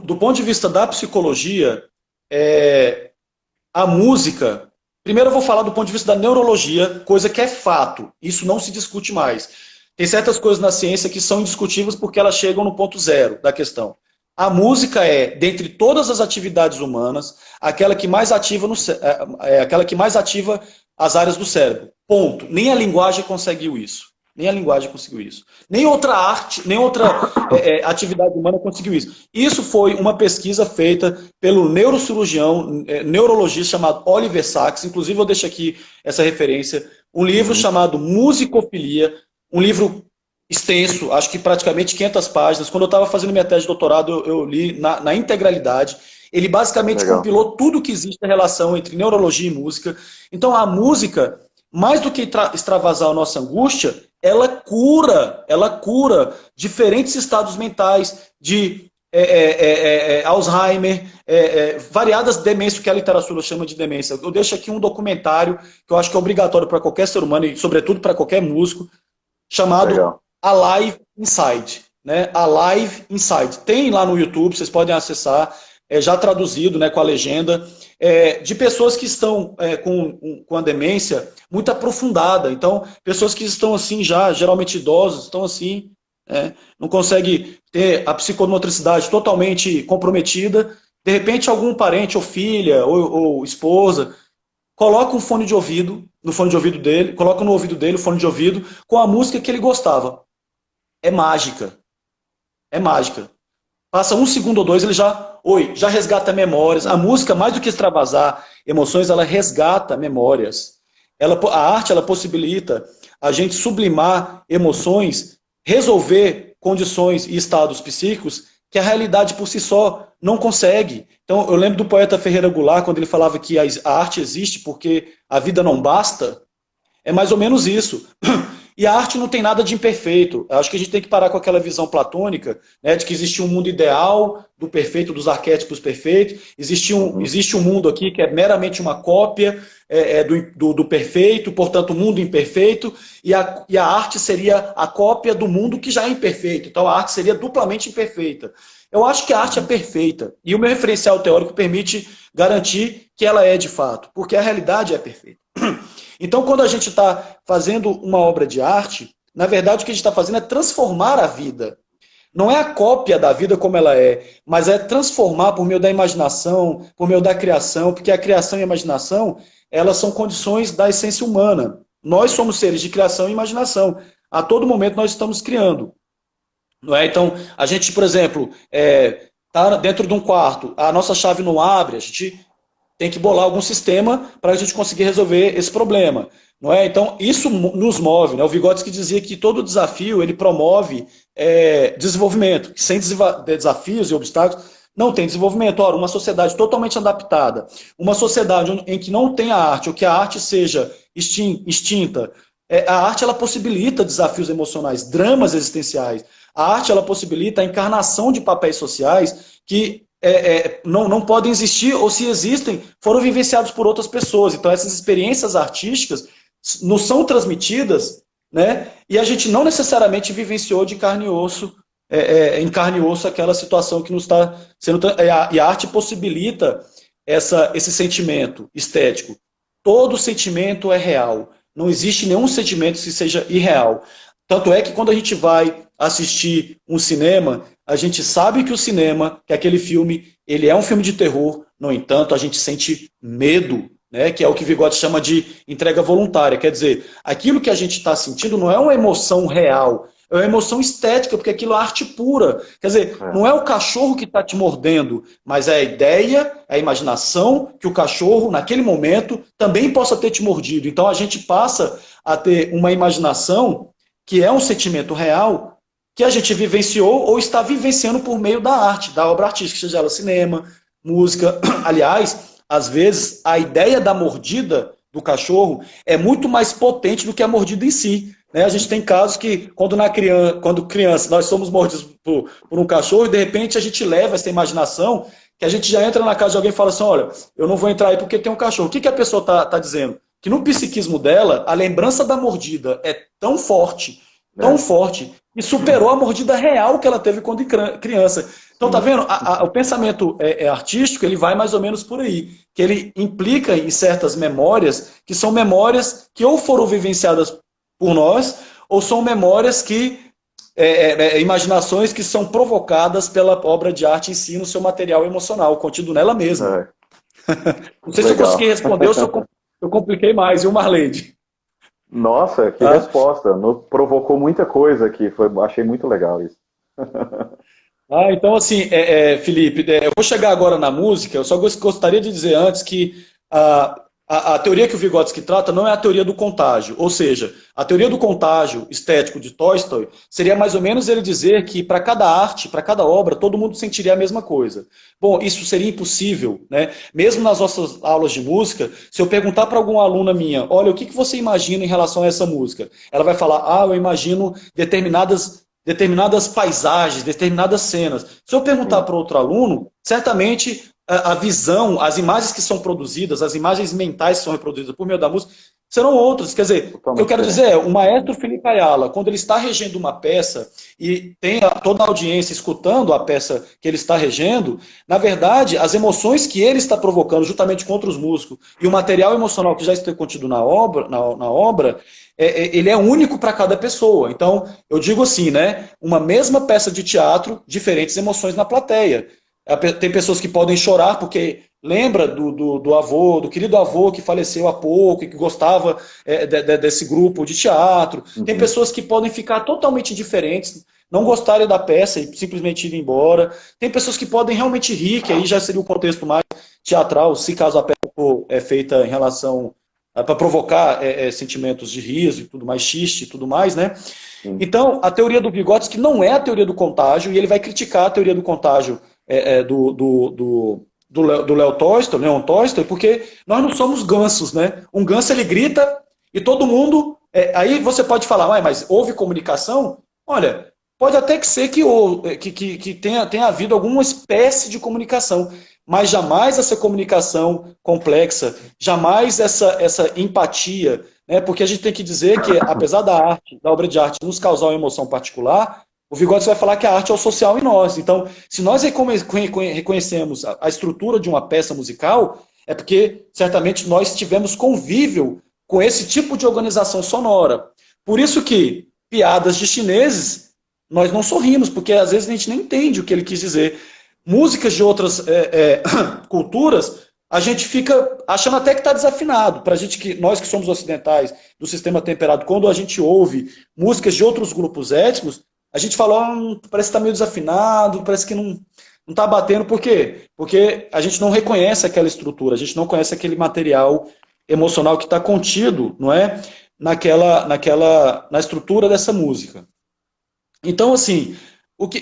do ponto de vista da psicologia, a música. Primeiro eu vou falar do ponto de vista da neurologia, coisa que é fato. Isso não se discute mais. Tem certas coisas na ciência que são indiscutíveis porque elas chegam no ponto zero da questão. A música dentre todas as atividades humanas, aquela que mais ativa, aquela que mais ativa as áreas do cérebro. Ponto. Nem a linguagem conseguiu isso. Nem a linguagem conseguiu isso. Nem outra arte, nem outra atividade humana conseguiu isso. Isso foi uma pesquisa feita pelo neurocirurgião, neurologista chamado Oliver Sacks. Inclusive eu deixo aqui essa referência. Um livro chamado Musicofilia, um livro extenso, acho que praticamente 500 páginas. Quando eu estava fazendo minha tese de doutorado, eu li na integralidade. Ele basicamente compilou tudo que existe em relação entre neurologia e música. Então a música, mais do que extravasar a nossa angústia, ela cura diferentes estados mentais, de Alzheimer, variadas demências, que a literatura chama de demência. Eu deixo aqui um documentário que eu acho que é obrigatório para qualquer ser humano, e sobretudo para qualquer músico, chamado Alive Inside. Né? Alive Inside. Tem lá no YouTube, vocês podem acessar, já traduzido, né, com a legenda, de pessoas que estão com a demência muito aprofundada. Então, pessoas que estão assim já, geralmente idosos, estão assim, não conseguem ter a psicomotricidade totalmente comprometida. De repente, algum parente, ou filha, ou esposa, coloca um fone de ouvido no fone de ouvido dele, coloca no ouvido dele o fone de ouvido com a música que ele gostava. É mágica. É mágica. Passa um segundo ou dois, ele já resgata memórias. A música, mais do que extravasar emoções, ela resgata memórias. A arte, ela possibilita a gente sublimar emoções, resolver condições e estados psíquicos que a realidade por si só não consegue. Então, eu lembro do poeta Ferreira Goulart, quando ele falava que a arte existe porque a vida não basta. É mais ou menos isso. E a arte não tem nada de imperfeito. Eu acho que a gente tem que parar com aquela visão platônica, né, de que existe um mundo ideal do perfeito, dos arquétipos perfeitos. Existe um mundo aqui que é meramente uma cópia do perfeito, portanto, o mundo imperfeito. E a arte seria a cópia do mundo que já é imperfeito. Então, a arte seria duplamente imperfeita. Eu acho que a arte é perfeita. E o meu referencial teórico permite garantir que ela é de fato, porque a realidade é perfeita. Então, quando a gente está fazendo uma obra de arte, na verdade o que a gente está fazendo é transformar a vida. Não é a cópia da vida como ela é, mas é transformar por meio da imaginação, por meio da criação, porque a criação e a imaginação, elas são condições da essência humana. Nós somos seres de criação e imaginação. A todo momento nós estamos criando. Não é? Então, a gente, por exemplo, está dentro de um quarto, a nossa chave não abre, a gente tem que bolar algum sistema para a gente conseguir resolver esse problema. Não é? Então, isso nos move. Né? O Vygotsky dizia que todo desafio ele promove desenvolvimento. Sem desafios e obstáculos, não tem desenvolvimento. Ora, uma sociedade totalmente adaptada, uma sociedade em que não tem a arte, ou que a arte seja extinta, a arte ela possibilita desafios emocionais, dramas existenciais. A arte ela possibilita a encarnação de papéis sociais que não podem existir, ou se existem, foram vivenciados por outras pessoas. Então essas experiências artísticas nos são transmitidas né? E a gente não necessariamente vivenciou de carne e osso, em carne e osso aquela situação que nos está sendo... E a arte possibilita esse sentimento estético. Todo sentimento é real. Não existe nenhum sentimento que seja irreal. Tanto é que quando a gente vai assistir um cinema, a gente sabe que o cinema, que aquele filme, ele é um filme de terror, no entanto, a gente sente medo, né, que é o que Vygotsky chama de entrega voluntária. Quer dizer, aquilo que a gente está sentindo não é uma emoção real, é uma emoção estética, porque aquilo é arte pura. Quer dizer, não é o cachorro que está te mordendo, mas é a ideia, é a imaginação que o cachorro, naquele momento, também possa ter te mordido. Então a gente passa a ter uma imaginação que é um sentimento real, que a gente vivenciou ou está vivenciando por meio da arte, da obra artística, seja ela cinema, música. Aliás, às vezes, a ideia da mordida do cachorro é muito mais potente do que a mordida em si. Né? A gente tem casos que, quando criança, nós somos mordidos por um cachorro e, de repente, a gente leva essa imaginação que a gente já entra na casa de alguém e fala assim, olha, eu não vou entrar aí porque tem um cachorro. O que a pessoa está dizendo? Que no psiquismo dela, a lembrança da mordida é tão forte, que superou a mordida real que ela teve quando criança. Então, tá vendo? O pensamento artístico, ele vai mais ou menos por aí, que ele implica em certas memórias, que são memórias que ou foram vivenciadas por nós, ou são memórias que, imaginações que são provocadas pela obra de arte em si, no seu material emocional, contido nela mesma. Não sei se eu consegui responder ou se eu compliquei mais, e o Marlene?
Nossa, que resposta. Provocou muita coisa aqui. Achei muito legal isso.
Então, assim, Felipe, eu vou chegar agora na música, eu só gostaria de dizer antes que a teoria que o Vygotsky trata não é a teoria do contágio, ou seja, a teoria do contágio estético de Tolstói seria mais ou menos ele dizer que para cada arte, para cada obra, todo mundo sentiria a mesma coisa. Bom, isso seria impossível, né? Mesmo nas nossas aulas de música, se eu perguntar para alguma aluna minha, olha, o que você imagina em relação a essa música? Ela vai falar, eu imagino determinadas paisagens, determinadas cenas. Se eu perguntar para outro aluno, certamente a visão, as imagens que são produzidas, as imagens mentais que são reproduzidas por meio da música, serão outras. Quer dizer, o que eu quero dizer é, o maestro Felipe Ayala, quando ele está regendo uma peça e tem toda a audiência escutando a peça que ele está regendo, na verdade, as emoções que ele está provocando juntamente com outros músicos e o material emocional que já está contido na obra, ele é único para cada pessoa. Então, eu digo assim, né? Uma mesma peça de teatro, diferentes emoções na plateia. Tem pessoas que podem chorar porque lembra do avô, do querido avô que faleceu há pouco e que gostava desse grupo de teatro. Tem pessoas que podem ficar totalmente indiferentes, não gostarem da peça e simplesmente ir embora. Tem pessoas que podem realmente rir, que aí já seria um contexto mais teatral, se caso a peça for feita em relação para provocar sentimentos de riso e tudo mais, xiste e tudo mais, né? Então, a teoria do Vygotsky não é a teoria do contágio, e ele vai criticar a teoria do contágio do Leon Tolstói, porque nós não somos gansos, né? Um ganso, ele grita e todo mundo... aí você pode falar, mas houve comunicação? Olha, pode até que ser que tenha havido alguma espécie de comunicação, mas jamais essa comunicação complexa, jamais essa empatia, né? Porque a gente tem que dizer que, apesar da obra de arte nos causar uma emoção particular, o Vygotsky vai falar que a arte é o social em nós. Então, se nós reconhecemos a estrutura de uma peça musical, é porque, certamente, nós tivemos convívio com esse tipo de organização sonora. Por isso que piadas de chineses, nós não sorrimos, porque às vezes a gente nem entende o que ele quis dizer. Músicas de outras culturas, a gente fica achando até que está desafinado. Para nós que somos ocidentais, do sistema temperado, quando a gente ouve músicas de outros grupos étnicos, a gente fala, parece que está meio desafinado, parece que não está batendo. Por quê? Porque a gente não reconhece aquela estrutura, a gente não conhece aquele material emocional que está contido, não é? Na estrutura dessa música. Então, assim,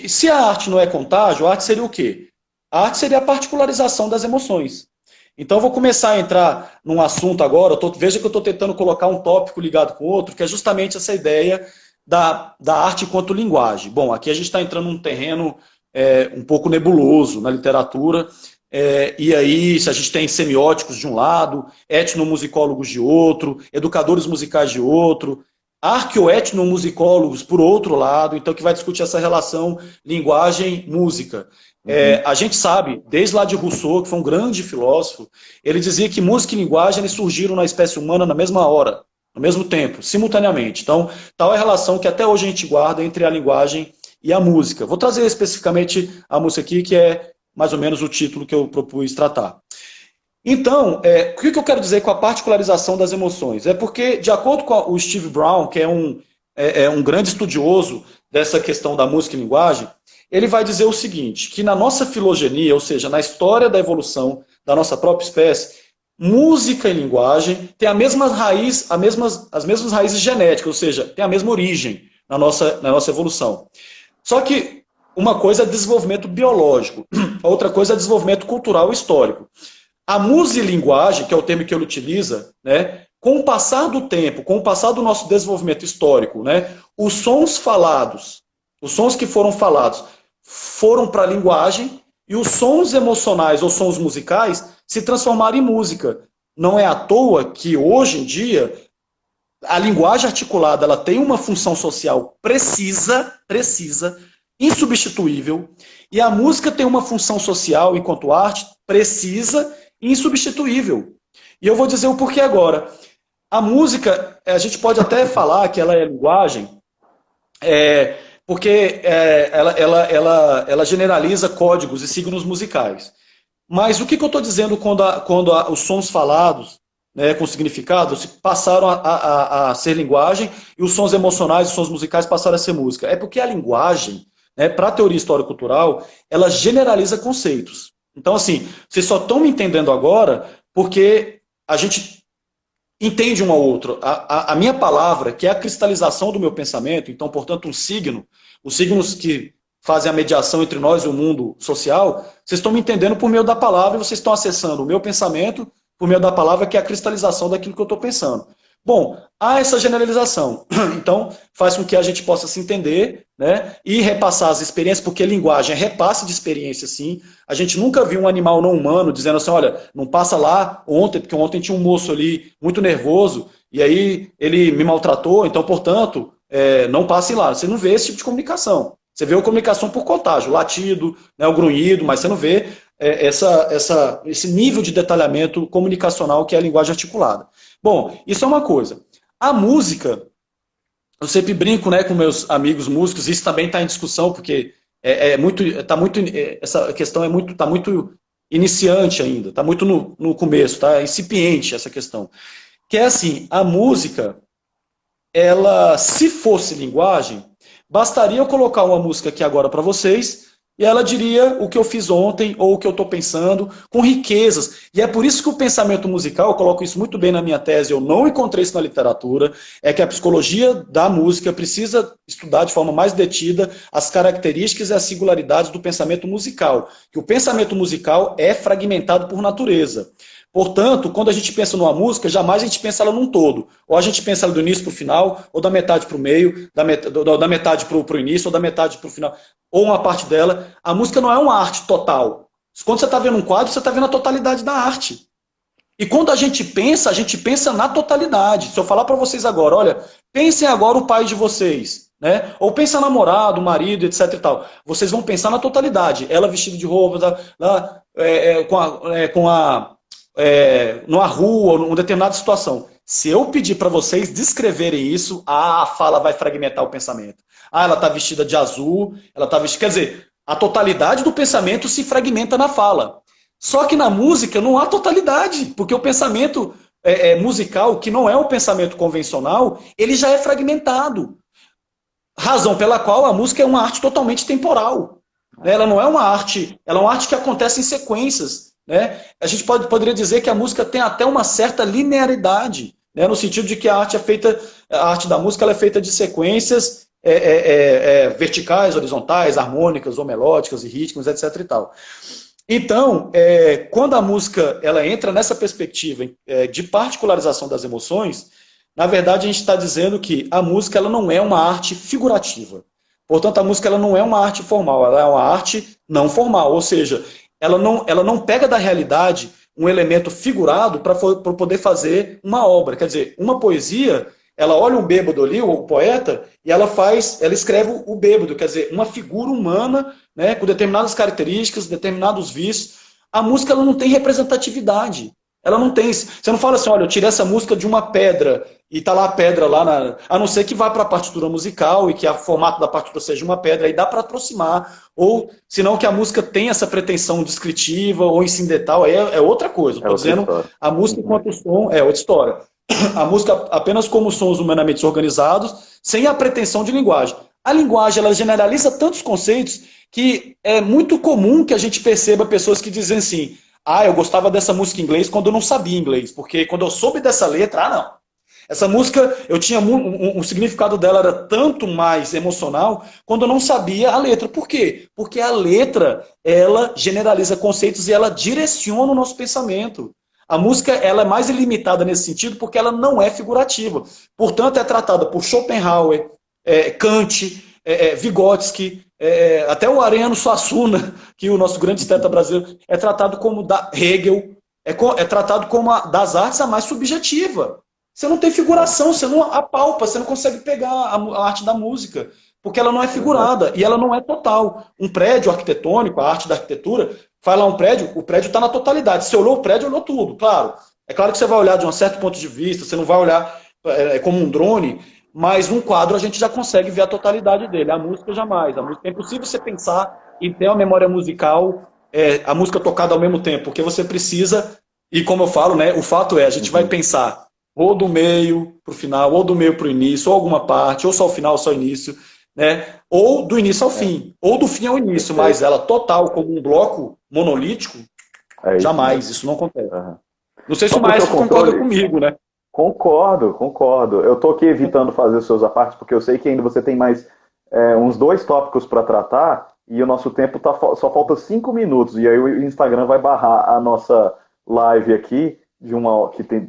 se a arte não é contágio, a arte seria o quê? A arte seria a particularização das emoções. Então, eu vou começar a entrar num assunto agora, veja que eu estou tentando colocar um tópico ligado com o outro, que é justamente essa ideia da arte enquanto linguagem. Bom, aqui a gente está entrando num terreno um pouco nebuloso na literatura, e aí se a gente tem semióticos de um lado, etnomusicólogos de outro, educadores musicais de outro, arqueoetnomusicólogos, por outro lado, então que vai discutir essa relação linguagem-música. A gente sabe, desde lá de Rousseau, que foi um grande filósofo, ele dizia que música e linguagem eles surgiram na espécie humana na mesma hora, no mesmo tempo, simultaneamente. Então, tal é a relação que até hoje a gente guarda entre a linguagem e a música. Vou trazer especificamente a música aqui, que é mais ou menos o título que eu propus tratar. Então, o que eu quero dizer com a particularização das emoções? É porque, de acordo com o Steve Brown, que é um grande estudioso dessa questão da música e linguagem, ele vai dizer o seguinte, que na nossa filogenia, ou seja, na história da evolução da nossa própria espécie, música e linguagem têm a mesma raiz, as mesmas raízes genéticas, ou seja, tem a mesma origem na nossa evolução. Só que uma coisa é desenvolvimento biológico, outra coisa é desenvolvimento cultural e histórico. A musilinguagem, que é o termo que ele utiliza, né, com o passar do tempo, com o passar do nosso desenvolvimento histórico, né, os sons falados, os sons que foram falados, foram para a linguagem e os sons emocionais ou sons musicais se transformaram em música. Não é à toa que hoje em dia a linguagem articulada ela tem uma função social precisa, insubstituível, e a música tem uma função social enquanto arte precisa e insubstituível. E eu vou dizer o porquê agora. A música, a gente pode até falar que ela é linguagem, porque ela generaliza códigos e signos musicais. Mas o que eu estou dizendo quando os sons falados, né, com significado, passaram a ser linguagem e os sons emocionais, os sons musicais passaram a ser música? É porque a linguagem, né, para a teoria histórico-cultural, ela generaliza conceitos. Então, assim, vocês só estão me entendendo agora porque a gente entende um ao outro. A minha palavra, que é a cristalização do meu pensamento, então, portanto, um signo, os signos que fazem a mediação entre nós e o mundo social, vocês estão me entendendo por meio da palavra e vocês estão acessando o meu pensamento por meio da palavra, que é a cristalização daquilo que eu estou pensando. Bom, há essa generalização. Então, faz com que a gente possa se entender, né, e repassar as experiências, porque linguagem é repasse de experiência, sim. A gente nunca viu um animal não humano dizendo assim, olha, não passa lá ontem, porque ontem tinha um moço ali muito nervoso, e aí ele me maltratou, então, portanto, não passe lá. Você não vê esse tipo de comunicação. Você vê a comunicação por contágio, o latido, né, o grunhido, mas você não vê esse nível de detalhamento comunicacional que é a linguagem articulada. Bom, isso é uma coisa. A música, eu sempre brinco, né, com meus amigos músicos, isso também está em discussão, porque essa questão está muito iniciante ainda, está muito no começo, está incipiente essa questão. Que é assim, a música, ela, se fosse linguagem, bastaria eu colocar uma música aqui agora para vocês, e ela diria o que eu fiz ontem, ou o que eu estou pensando, com riquezas. E é por isso que o pensamento musical, eu coloco isso muito bem na minha tese, eu não encontrei isso na literatura, é que a psicologia da música precisa estudar de forma mais detida as características e as singularidades do pensamento musical. Que o pensamento musical é fragmentado por natureza. Portanto, quando a gente pensa numa música, jamais a gente pensa ela num todo. Ou a gente pensa ela do início para o final, ou da metade para o meio, da metade para o início, ou da metade para o final, ou uma parte dela. A música não é uma arte total. Quando você está vendo um quadro, você está vendo a totalidade da arte. E quando a gente pensa na totalidade. Se eu falar para vocês agora, olha, pensem agora o pai de vocês, né? Ou pensa namorado, marido, etc e tal. Vocês vão pensar na totalidade. Ela vestida de roupa, numa rua, numa determinada situação. Se eu pedir para vocês descreverem isso, a fala vai fragmentar o pensamento. Ela está vestida de azul, ela está vestida... Quer dizer, a totalidade do pensamento se fragmenta na fala. Só que na música não há totalidade, porque o pensamento musical, que não é um pensamento convencional, ele já é fragmentado. Razão pela qual a música é uma arte totalmente temporal. Ela não é uma arte, ela é uma arte que acontece em sequências. Né? A gente poderia dizer que a música tem até uma certa linearidade, né? No sentido de que a arte da música ela é feita de sequências verticais, horizontais, harmônicas ou melódicas e rítmicas, etc. e tal. Então, quando a música ela entra nessa perspectiva de particularização das emoções, na verdade a gente está dizendo que a música ela não é uma arte figurativa. Portanto, a música ela não é uma arte formal, ela é uma arte não formal, ou seja, ela não pega da realidade um elemento figurado para poder fazer uma obra. Quer dizer, uma poesia, ela olha um bêbado ali, o poeta, e ela escreve o bêbado, quer dizer, uma figura humana, né, com determinadas características, determinados vícios. A música ela não tem representatividade. Ela não tem. Você não fala assim, olha, eu tirei essa música de uma pedra e tá lá a pedra lá a não ser que vá para a partitura musical e que o formato da partitura seja uma pedra, aí dá para aproximar. Ou, senão que a música tem essa pretensão descritiva ou incidental, aí é outra coisa. Estou dizendo,
história.
a música enquanto som é outra história. A música apenas como sons humanamente organizados, sem a pretensão de linguagem. A linguagem, ela generaliza tantos conceitos que é muito comum que a gente perceba pessoas que dizem assim, eu gostava dessa música em inglês quando eu não sabia inglês, porque quando eu soube dessa letra, não. Essa música, eu tinha o significado dela era tanto mais emocional quando eu não sabia a letra. Por quê? Porque a letra, ela generaliza conceitos e ela direciona o nosso pensamento. A música, ela é mais ilimitada nesse sentido porque ela não é figurativa. Portanto, é tratada por Schopenhauer, Kant, Vygotsky, até o Ariano Suassuna, que é o nosso grande esteta brasileiro, é tratado como da Hegel, é tratado como das artes a mais subjetiva. Você não tem figuração, você não apalpa, você não consegue pegar a arte da música, porque ela não é figurada e ela não é total. Um prédio arquitetônico, a arte da arquitetura, faz lá um prédio, o prédio está na totalidade. Você olhou o prédio, olhou tudo, claro. É claro que você vai olhar de um certo ponto de vista, você não vai olhar como um drone, mas um quadro a gente já consegue ver a totalidade dele. A música jamais. A música é impossível você pensar e ter uma memória musical, a música tocada ao mesmo tempo, porque você precisa, e como eu falo, né, o fato é, a gente vai pensar ou do meio para o final, ou do meio para o início, ou alguma parte, ou só o final, ou só o início, né? Ou do início ao fim, ou do fim ao início, mas ela total como um bloco monolítico, jamais, isso não acontece. Não sei se o maestro concorda comigo, né?
Concordo. Eu estou aqui evitando fazer os seus apartes, porque eu sei que ainda você tem mais uns 2 tópicos para tratar, e o nosso tempo só falta 5 minutos, e aí o Instagram vai barrar a nossa live aqui,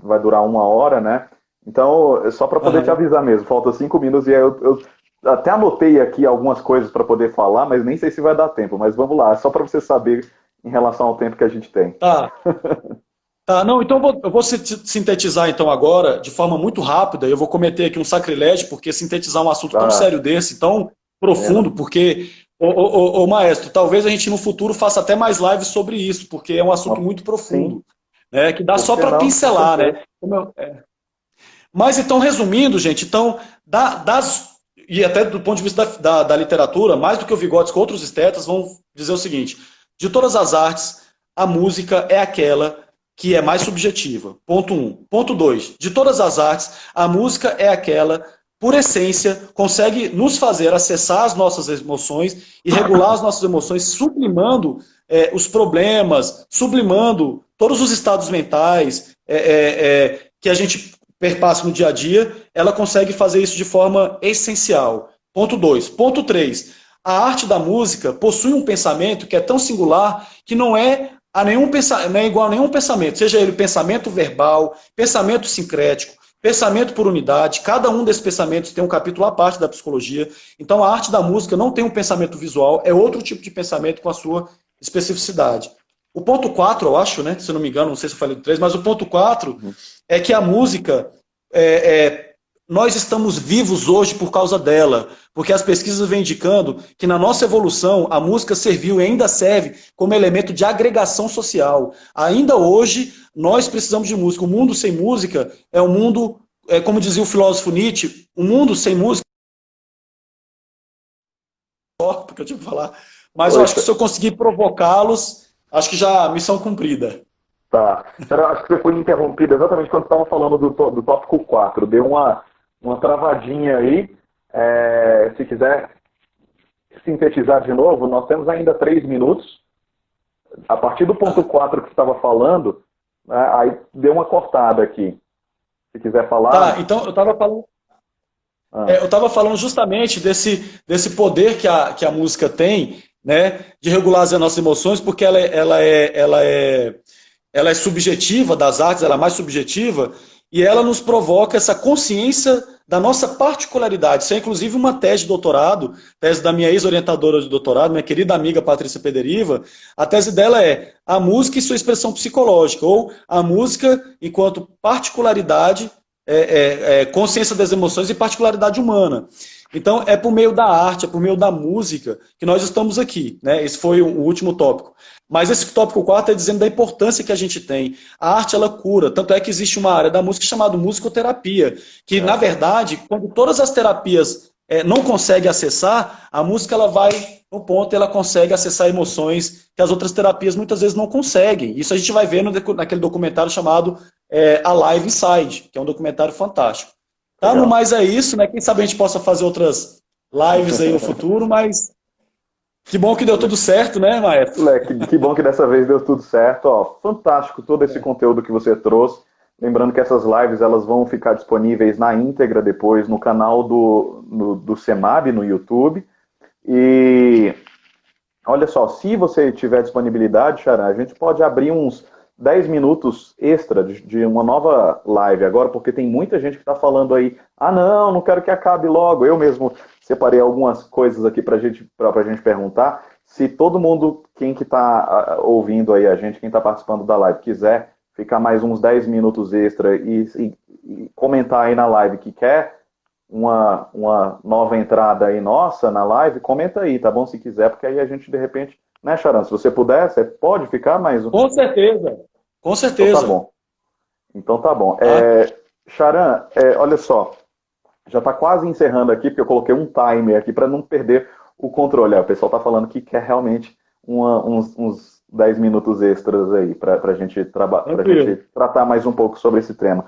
vai durar 1 hora, né? Então, só para poder te avisar mesmo, falta 5 minutos, e aí eu até anotei aqui algumas coisas para poder falar, mas nem sei se vai dar tempo, mas vamos lá, só para você saber em relação ao tempo que a gente tem.
Tá, não, então eu vou sintetizar então agora, de forma muito rápida, eu vou cometer aqui um sacrilégio, porque sintetizar um assunto tão sério desse, tão profundo, porque, ô maestro, talvez a gente no futuro faça até mais lives sobre isso, porque é um assunto muito profundo, né, que dá só para pincelar, né? Mas então, resumindo, gente, então, e até do ponto de vista da literatura, mais do que o Vygotsky, outros estetas vão dizer o seguinte, de todas as artes, a música é aquela que é mais subjetiva. Ponto 1. Ponto 2. De todas as artes, a música é aquela, por essência, consegue nos fazer acessar as nossas emoções e regular as nossas emoções, sublimando os problemas, sublimando todos os estados mentais que a gente perpassa no dia a dia, ela consegue fazer isso de forma essencial. Ponto 2. Ponto 3. A arte da música possui um pensamento que é tão singular que não é igual a nenhum pensamento, seja ele pensamento verbal, pensamento sincrético, pensamento por unidade, cada um desses pensamentos tem um capítulo à parte da psicologia, então a arte da música não tem um pensamento visual, é outro tipo de pensamento com a sua especificidade. O ponto 4, eu acho, né, se eu não me engano, não sei se eu falei do 3, mas o ponto 4 é que a música, nós estamos vivos hoje por causa dela, porque as pesquisas vêm indicando que na nossa evolução a música serviu e ainda serve como elemento de agregação social. Ainda hoje nós precisamos de música. O mundo sem música é um mundo, como dizia o filósofo Nietzsche, um mundo sem música. Porque eu tive que falar. Mas eu acho que se eu conseguir provocá-los, acho que já a missão cumprida.
Tá. Eu acho que você foi interrompido exatamente quando estava falando do tópico 4. Deu uma travadinha aí. Se quiser sintetizar de novo, nós temos ainda 3 minutos. A partir do ponto 4 que você estava falando, aí deu uma cortada aqui. Se quiser falar...
Tá, então eu estava falando... eu estava falando justamente desse poder que a música tem, né, de regular as nossas emoções, porque ela é subjetiva das artes, ela é mais subjetiva, e ela nos provoca essa consciência da nossa particularidade. Isso é inclusive uma tese de doutorado, tese da minha ex-orientadora de doutorado, minha querida amiga Patrícia Pederiva. A tese dela é a música e sua expressão psicológica, ou a música enquanto particularidade consciência das emoções e particularidade humana. Então, é por meio da arte, é por meio da música que nós estamos aqui, né? Esse foi o último tópico. Mas esse tópico 4 é dizendo da importância que a gente tem. A arte, ela cura. Tanto é que existe uma área da música chamada musicoterapia, que, na verdade, quando todas as terapias não conseguem acessar, a música ela vai no ponto, ela consegue acessar emoções que as outras terapias muitas vezes não conseguem. Isso a gente vai ver naquele documentário chamado Alive Inside, que é um documentário fantástico. Tá, no mais é isso, né? Quem sabe a gente possa fazer outras lives aí no futuro, mas que bom que deu tudo certo, né, Maestro?
Que bom que dessa vez deu tudo certo. Ó, fantástico todo esse conteúdo que você trouxe. Lembrando que essas lives elas vão ficar disponíveis na íntegra depois no canal do CEMAB no YouTube. E olha só, se você tiver disponibilidade, Charan, a gente pode abrir uns 10 minutos extra de uma nova live agora, porque tem muita gente que está falando aí, não quero que acabe logo. Eu mesmo separei algumas coisas aqui para a gente perguntar. Se todo mundo, quem que está ouvindo aí a gente, quem está participando da live, quiser ficar mais uns 10 minutos extra e comentar aí na live que quer uma nova entrada aí nossa na live, comenta aí, tá bom? Se quiser, porque aí a gente de repente, né, Charan, se você puder, você pode ficar mais um.
Com certeza, com certeza.
Então tá bom. Charan, olha só, já tá quase encerrando aqui, porque eu coloquei um timer aqui para não perder o controle. O pessoal tá falando que quer realmente uns 10 minutos extras aí pra gente tratar mais um pouco sobre esse tema.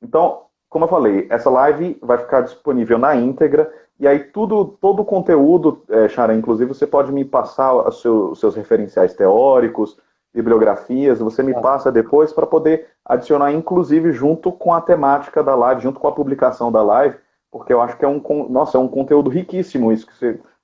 Então, como eu falei, essa live vai ficar disponível na íntegra, e aí todo o conteúdo, Charan, inclusive você pode me passar os seus referenciais teóricos, bibliografias, você me passa depois para poder adicionar, inclusive, junto com a temática da live, junto com a publicação da live, porque eu acho que é um conteúdo riquíssimo isso,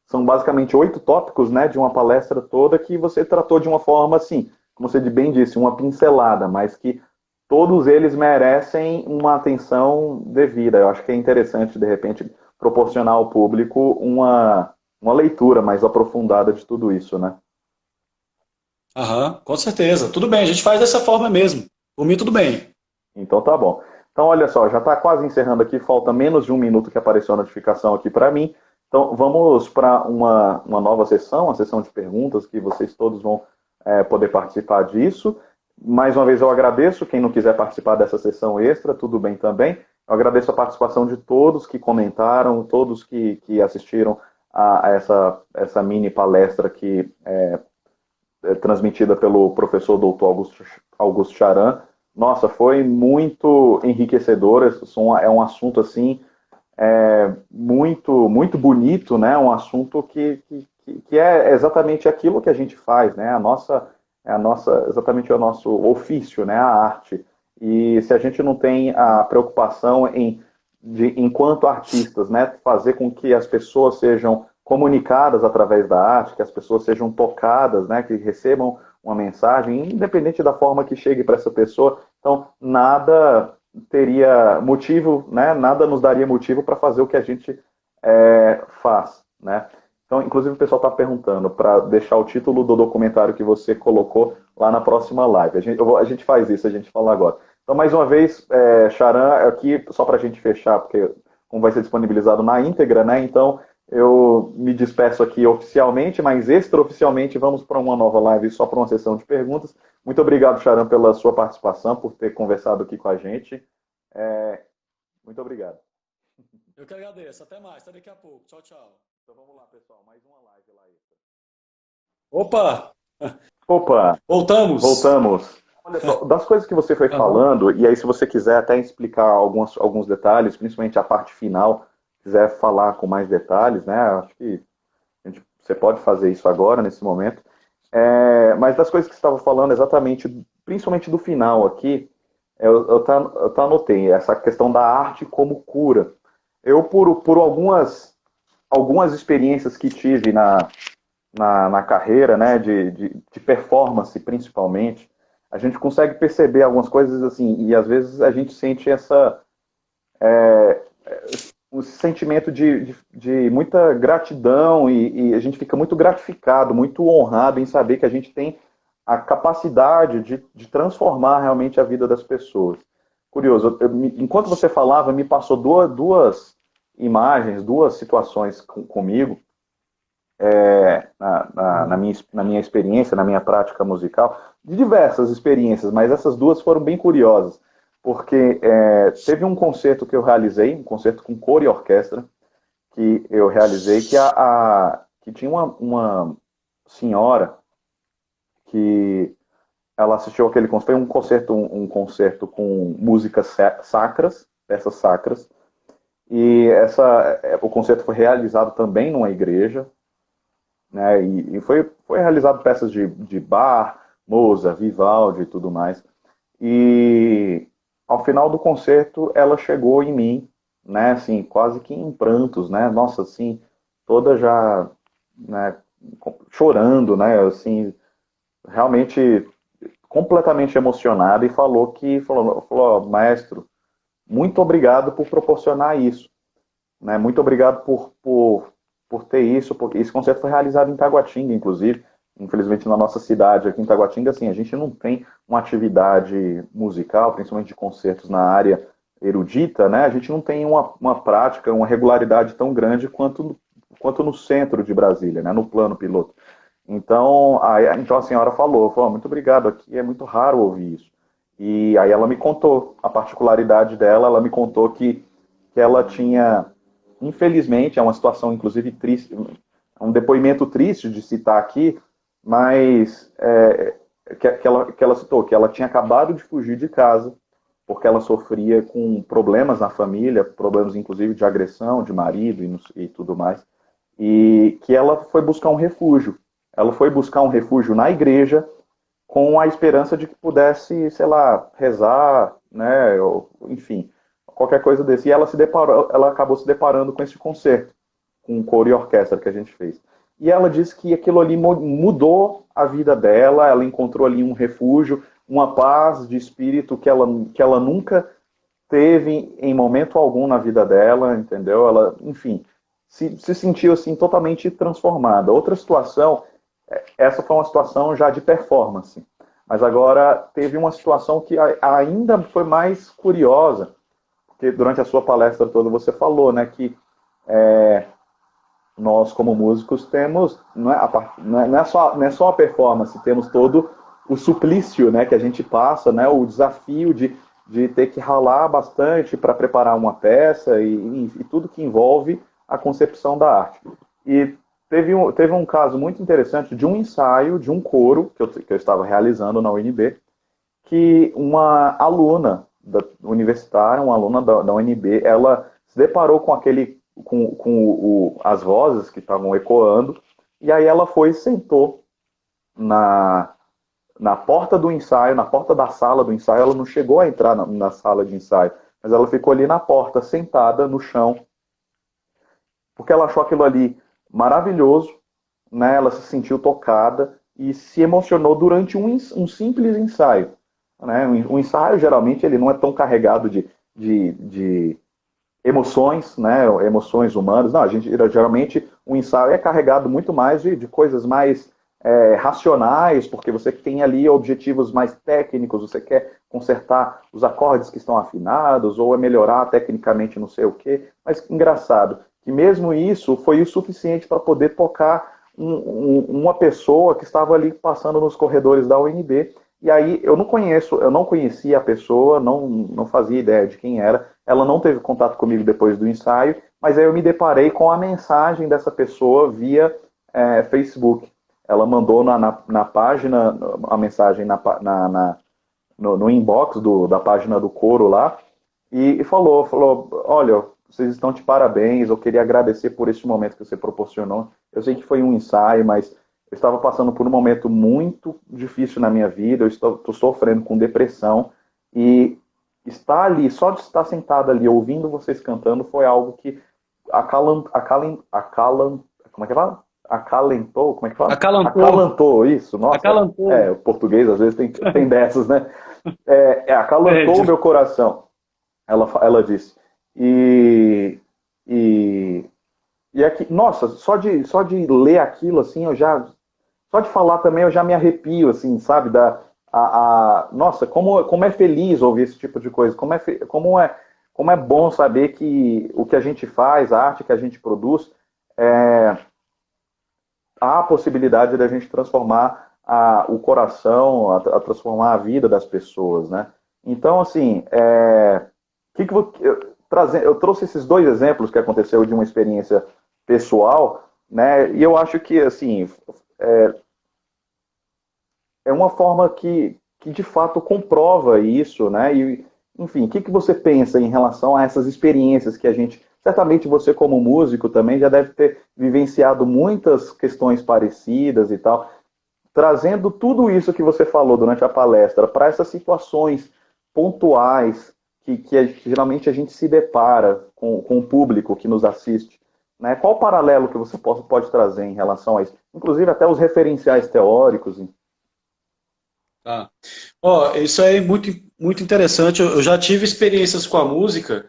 são basicamente 8 tópicos, né, de uma palestra toda que você tratou de uma forma, assim, como você bem disse, uma pincelada, mas que todos eles merecem uma atenção devida. Eu acho que é interessante, de repente, proporcionar ao público uma leitura mais aprofundada de tudo isso, né?
Com certeza. Tudo bem, a gente faz dessa forma mesmo. Por mim, tudo bem.
Então tá bom. Então, olha só, já está quase encerrando aqui, falta menos de um minuto que apareceu a notificação aqui para mim. Então, vamos para uma nova sessão, a sessão de perguntas, que vocês todos vão poder participar disso. Mais uma vez eu agradeço, quem não quiser participar dessa sessão extra, tudo bem também. Eu agradeço a participação de todos que comentaram, todos que assistiram a essa mini palestra que transmitida pelo professor Dr. Augusto Charan. Nossa, foi muito enriquecedor, é um assunto assim, muito, muito bonito, né? Um assunto que é exatamente aquilo que a gente faz, né? Exatamente o nosso ofício, né? A arte. E se a gente não tem a preocupação enquanto artistas, né? Fazer com que as pessoas sejam comunicadas através da arte, que as pessoas sejam tocadas, né? Que recebam uma mensagem, independente da forma que chegue para essa pessoa. Então, nada teria motivo, né? Nada nos daria motivo para fazer o que a gente faz, né? Então, inclusive, o pessoal está perguntando para deixar o título do documentário que você colocou lá na próxima live. A gente faz isso, a gente fala agora. Então, mais uma vez, Charan, aqui, só para a gente fechar, porque como vai ser disponibilizado na íntegra, né? Então, eu me despeço aqui oficialmente, mas extraoficialmente vamos para uma nova live só para uma sessão de perguntas. Muito obrigado, Charan, pela sua participação, por ter conversado aqui com a gente. Muito obrigado.
Eu que agradeço. Até mais. Até daqui a pouco. Tchau, tchau.
Então vamos lá, pessoal. Mais uma live lá extra.
Opa! Voltamos!
Olha só, das coisas que você foi falando, e aí se você quiser até explicar alguns detalhes, principalmente a parte final, quiser falar com mais detalhes, né? Acho que você pode fazer isso agora, nesse momento. Mas das coisas que você estava falando, exatamente, principalmente do final aqui, eu anotei essa questão da arte como cura. Eu, por algumas experiências que tive na carreira, né, de performance principalmente, a gente consegue perceber algumas coisas assim, e às vezes a gente sente um sentimento de muita gratidão e a gente fica muito gratificado, muito honrado em saber que a gente tem a capacidade de transformar realmente a vida das pessoas. curioso. Enquanto você falava, me passou duas imagens, duas situações comigo, na minha experiência, na minha prática musical, de diversas experiências, mas essas duas foram bem curiosas, porque teve um concerto que eu realizei, um concerto com coro e orquestra, que eu realizei, que tinha uma senhora que ela assistiu aquele concerto, foi um concerto com músicas sacras, peças sacras, e o concerto foi realizado também numa igreja, né, e foi realizado peças de Bach, Mozart, Vivaldi e tudo mais. E ao final do concerto, ela chegou em mim, né, assim, quase que em prantos, né, nossa, assim, toda já, né, chorando, né, assim, realmente completamente emocionada e falou, maestro, muito obrigado por proporcionar isso, né, muito obrigado por ter isso, porque esse concerto foi realizado em Taguatinga, inclusive, infelizmente na nossa cidade, aqui em Taguatinga, assim, a gente não tem uma atividade musical, principalmente de concertos na área erudita, né? A gente não tem uma prática, uma regularidade tão grande quanto no centro de Brasília, né? No plano piloto. Então a senhora falou, muito obrigado, aqui é muito raro ouvir isso. E aí ela me contou a particularidade dela, ela me contou que ela tinha, infelizmente, é uma situação inclusive triste, um depoimento triste de citar aqui, mas que ela citou, que ela tinha acabado de fugir de casa, porque ela sofria com problemas na família, problemas inclusive de agressão de marido e tudo mais, e que ela foi buscar um refúgio. Ela foi buscar um refúgio na igreja com a esperança de que pudesse, sei lá, rezar, né, ou, enfim, qualquer coisa desse. E ela acabou se deparando com esse concerto, com coro e orquestra que a gente fez. E ela disse que aquilo ali mudou a vida dela, ela encontrou ali um refúgio, uma paz de espírito que ela nunca teve em momento algum na vida dela, entendeu? Ela, enfim, se sentiu assim totalmente transformada. Outra situação, essa foi uma situação já de performance, mas agora teve uma situação que ainda foi mais curiosa, porque durante a sua palestra toda você falou, né, que nós como músicos temos, não é só a performance, temos todo o suplício, né, que a gente passa, né, o desafio de ter que ralar bastante para preparar uma peça e tudo que envolve a concepção da arte. E teve um caso muito interessante de um ensaio, de um coro que eu estava realizando na UNB, que uma aluna universitária, uma aluna da UNB, ela se deparou com as vozes que estavam ecoando, e aí ela foi e sentou na porta do ensaio, na porta da sala do ensaio. Ela não chegou a entrar na sala de ensaio, mas ela ficou ali na porta, sentada no chão, porque ela achou aquilo ali maravilhoso, né? Ela se sentiu tocada e se emocionou durante um simples ensaio. Né? Um ensaio, geralmente, ele não é tão carregado de emoções, né? Emoções humanas. Não, geralmente, o ensaio é carregado muito mais de coisas mais racionais, porque você tem ali objetivos mais técnicos, você quer consertar os acordes que estão afinados, ou melhorar tecnicamente não sei o quê. Mas engraçado, que mesmo isso foi o suficiente para poder tocar uma pessoa que estava ali passando nos corredores da UNB. E aí eu não conhecia a pessoa, não fazia ideia de quem era, ela não teve contato comigo depois do ensaio, mas aí eu me deparei com a mensagem dessa pessoa via Facebook. Ela mandou na página, a mensagem no inbox da página do coro lá, e falou, olha, vocês estão de parabéns, eu queria agradecer por este momento que você proporcionou. Eu sei que foi um ensaio, mas eu estava passando por um momento muito difícil na minha vida, eu estou sofrendo com depressão, e estar ali, só de estar sentado ali, ouvindo vocês cantando, foi algo que como é que fala? Acalentou, como é que fala? Acalantou, isso, nossa.
Acalantou.
O português às vezes tem dessas, né? Acalantou o meu coração, ela disse. E aqui, nossa, só de ler aquilo, assim, só de falar também eu já me arrepio, assim, sabe? Nossa, como é feliz ouvir esse tipo de coisa, como é bom saber que o que a gente faz, a arte que a gente produz, é, há a possibilidade da gente transformar o coração, a transformar a vida das pessoas, né? Então, assim, eu trouxe esses dois exemplos que aconteceu de uma experiência pessoal, né? E eu acho que, assim, é uma forma que de fato comprova isso, né? E, enfim, o que você pensa em relação a essas experiências que a gente, certamente você como músico também já deve ter vivenciado muitas questões parecidas e tal, trazendo tudo isso que você falou durante a palestra para essas situações pontuais que geralmente a gente se depara com o público que nos assiste. Né? Qual o paralelo que você pode trazer em relação a isso? Inclusive até os referenciais teóricos.
Tá. Ó, isso é muito, muito interessante. Eu já tive experiências com a música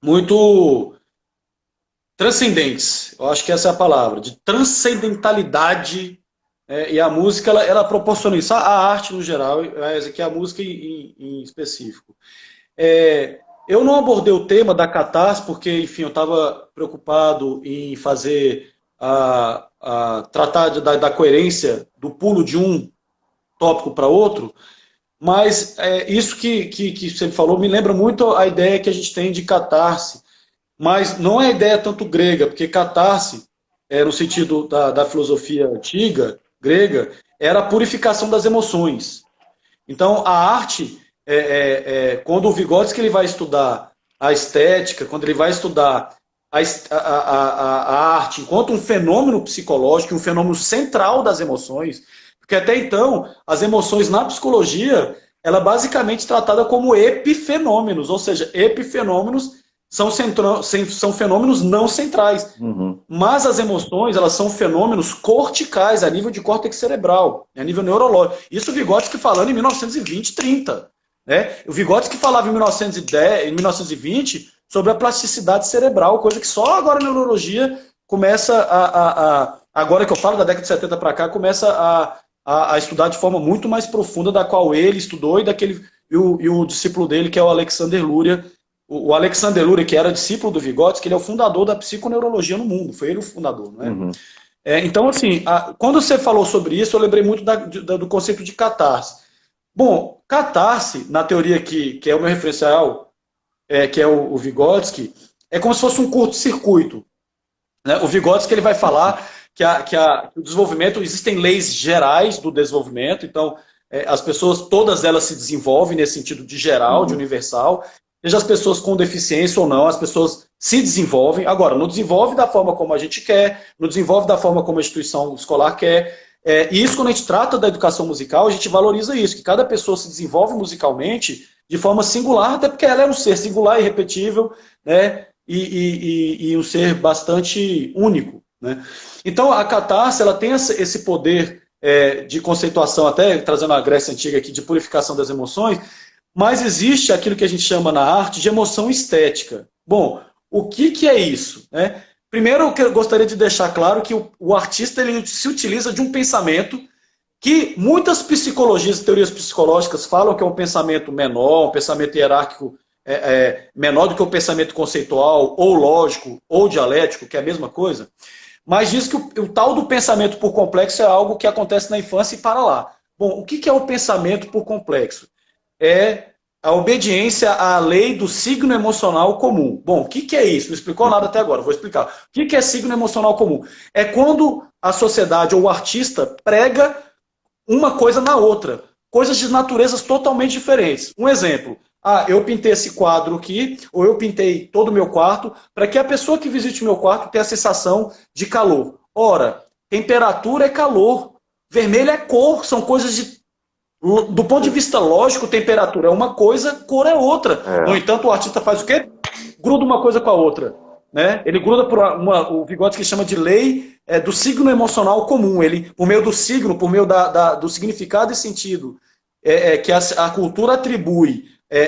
muito transcendentes. Eu acho que essa é a palavra, de transcendentalidade. E a música, ela proporciona isso. A arte no geral, mas aqui a música em específico. Eu não abordei o tema da catarse, porque, enfim, eu estava preocupado em fazer tratar da coerência do pulo de um tópico para outro, mas isso que você falou me lembra muito a ideia que a gente tem de catarse, mas não é a ideia tanto grega, porque catarse, no sentido da filosofia antiga, grega, era a purificação das emoções. Então, a arte, quando o Vygotsky ele vai estudar a estética, quando ele vai estudar a arte enquanto um fenômeno psicológico, um fenômeno central das emoções, porque até então, as emoções na psicologia, ela é basicamente tratada como epifenômenos, ou seja, epifenômenos são fenômenos não centrais.
Uhum.
Mas as emoções, elas são fenômenos corticais, a nível de córtex cerebral, a nível neurológico. Isso o Vygotsky falando em 1920, 30. Né? O Vygotsky falava em 1910, em 1920 sobre a plasticidade cerebral, coisa que só agora a neurologia começa agora que eu falo da década de 70 para cá, começa a estudar de forma muito mais profunda, da qual ele estudou e o discípulo dele, que é o Alexander Luria. O Alexander Luria, que era discípulo do Vygotsky, ele é o fundador da psiconeurologia no mundo, foi ele o fundador, não é?
Uhum.
Então, assim, quando você falou sobre isso, eu lembrei muito do conceito de catarse. Bom, catarse, na teoria que é o meu referencial, que é o Vygotsky, é como se fosse um curto-circuito. Né? O Vygotsky ele vai falar que o desenvolvimento, existem leis gerais do desenvolvimento, então as pessoas, todas elas se desenvolvem nesse sentido de geral, de universal, seja as pessoas com deficiência ou não, as pessoas se desenvolvem. Agora, não desenvolve da forma como a gente quer, não desenvolve da forma como a instituição escolar quer. E isso, quando a gente trata da educação musical, a gente valoriza isso, que cada pessoa se desenvolve musicalmente de forma singular, até porque ela é um ser singular e irrepetível, né? E um ser bastante único. Né? Então, a catarse ela tem esse poder de conceituação, até trazendo a Grécia Antiga aqui, de purificação das emoções, mas existe aquilo que a gente chama na arte de emoção estética. Bom, o que é isso? Né? Primeiro, eu gostaria de deixar claro que o artista ele se utiliza de um pensamento que muitas psicologias, teorias psicológicas falam que é um pensamento menor, um pensamento hierárquico menor do que o pensamento conceitual, ou lógico, ou dialético, que é a mesma coisa, mas diz que o tal do pensamento por complexo é algo que acontece na infância e para lá. Bom, o que é o pensamento por complexo? É a obediência à lei do signo emocional comum. Bom, o que é isso? Não explicou nada até agora, vou explicar. O que é signo emocional comum? É quando a sociedade ou o artista prega uma coisa na outra. Coisas de naturezas totalmente diferentes. Um exemplo. Eu pintei esse quadro aqui, ou eu pintei todo o meu quarto, para que a pessoa que visite o meu quarto tenha a sensação de calor. Ora, temperatura é calor. Vermelho é cor, são coisas do ponto de vista lógico, temperatura é uma coisa, cor é outra. No entanto, o artista faz o quê? Gruda uma coisa com a outra. Né? Ele gruda por o Vygotsky chama de lei do signo emocional comum. Ele, por meio do signo, por meio do significado e sentido que a cultura atribui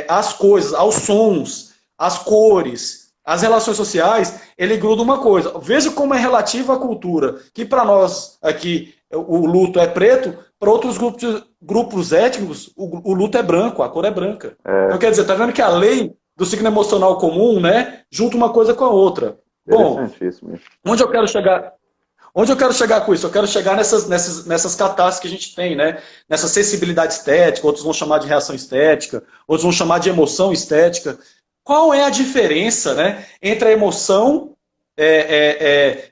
às coisas, aos sons, às cores, às relações sociais, ele gruda uma coisa. Veja como é relativo à cultura, que para nós aqui o luto é preto, para outros grupos étnicos, o luto é branco, a cor é branca. Então, quer dizer, tá vendo que a lei do signo emocional comum, né, junta uma coisa com a outra. Bom, onde eu quero chegar? Onde eu quero chegar com isso? Eu quero chegar nessas catástrofes que a gente tem, né? Nessa sensibilidade estética, outros vão chamar de reação estética, outros vão chamar de emoção estética. Qual é a diferença, né, entre a emoção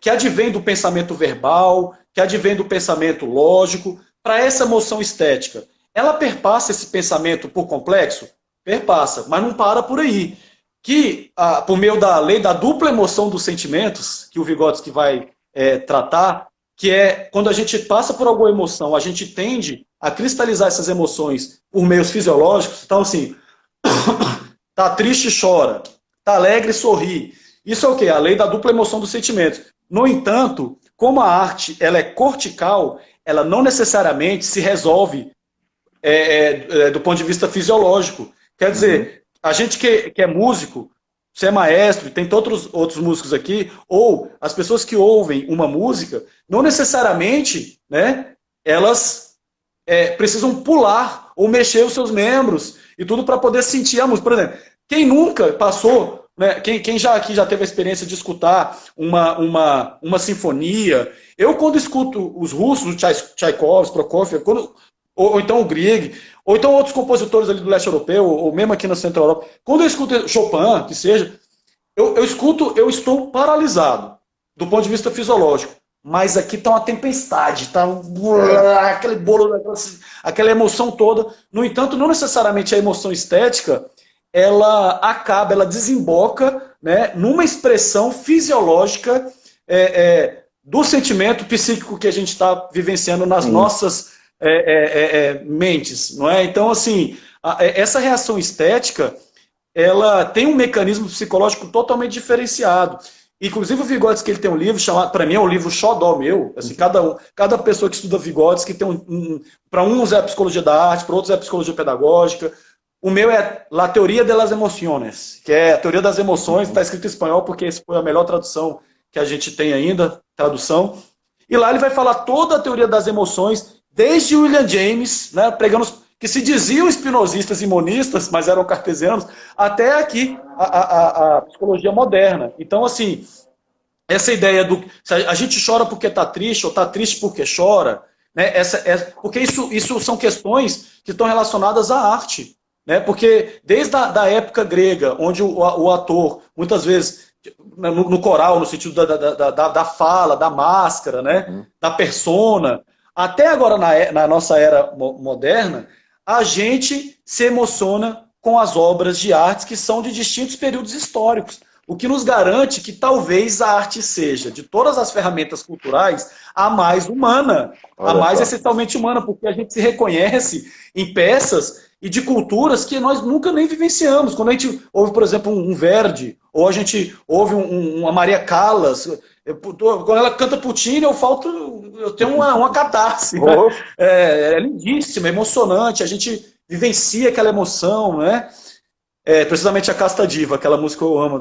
que advém do pensamento verbal, que advém do pensamento lógico, para essa emoção estética? Ela perpassa esse pensamento por complexo? Perpassa, mas não para por aí. Que, por meio da lei da dupla emoção dos sentimentos, que o Vygotsky vai tratar, que é quando a gente passa por alguma emoção, a gente tende a cristalizar essas emoções por meios fisiológicos. Então, assim, tá triste, chora. Tá alegre, sorri. Isso é o quê? A lei da dupla emoção dos sentimentos. No entanto, como a arte ela é cortical, ela não necessariamente se resolve do ponto de vista fisiológico. Quer dizer, a gente que é músico, você é maestro, tem outros músicos aqui, ou as pessoas que ouvem uma música, não necessariamente, né, elas precisam pular ou mexer os seus membros e tudo para poder sentir a música. Por exemplo, quem nunca passou, né, quem já aqui já teve a experiência de escutar uma sinfonia, eu quando escuto os russos, o Tchaikovsky, Prokofiev, ou então o Grieg, ou então outros compositores ali do leste europeu, ou mesmo aqui na Central Europa, quando eu escuto Chopin, que seja, eu escuto, eu estou paralisado, do ponto de vista fisiológico. Mas aqui está uma tempestade, está aquele bolo, aquela emoção toda. No entanto, não necessariamente a emoção estética, ela desemboca, né, numa expressão fisiológica do sentimento psíquico que a gente está vivenciando nas nossas mentes, não é? Então, assim, essa reação estética, ela tem um mecanismo psicológico totalmente diferenciado. Inclusive o Vygotsky, ele tem um livro chamado, para mim é um livro xodó meu, assim, cada pessoa que estuda Vygotsky tem para uns é a psicologia da arte, para outros é a psicologia pedagógica. O meu é La Teoria de las Emociones, que é a teoria das emoções, está escrito em espanhol porque essa foi a melhor tradução que a gente tem ainda, tradução. E lá ele vai falar toda a teoria das emoções, desde William James, né, pregando que se diziam espinosistas e monistas, mas eram cartesianos, até aqui a psicologia moderna. Então, assim, essa ideia do... A gente chora porque está triste, ou está triste porque chora, né, porque isso são questões que estão relacionadas à arte. Né, porque desde a época grega, onde o ator, muitas vezes, no coral, no sentido da fala, da máscara, né, da persona, até agora na nossa era moderna, a gente se emociona com as obras de artes que são de distintos períodos históricos. O que nos garante que talvez a arte seja, de todas as ferramentas culturais, a mais humana, a mais essencialmente humana, porque a gente se reconhece em peças e de culturas que nós nunca nem vivenciamos. Quando a gente ouve, por exemplo, um Verdi, ou a gente ouve uma Maria Callas, quando ela canta Puccini, eu tenho uma catarse. Né? É lindíssima, é emocionante, a gente vivencia aquela emoção, né? Precisamente a Casta Diva, aquela música que eu amo.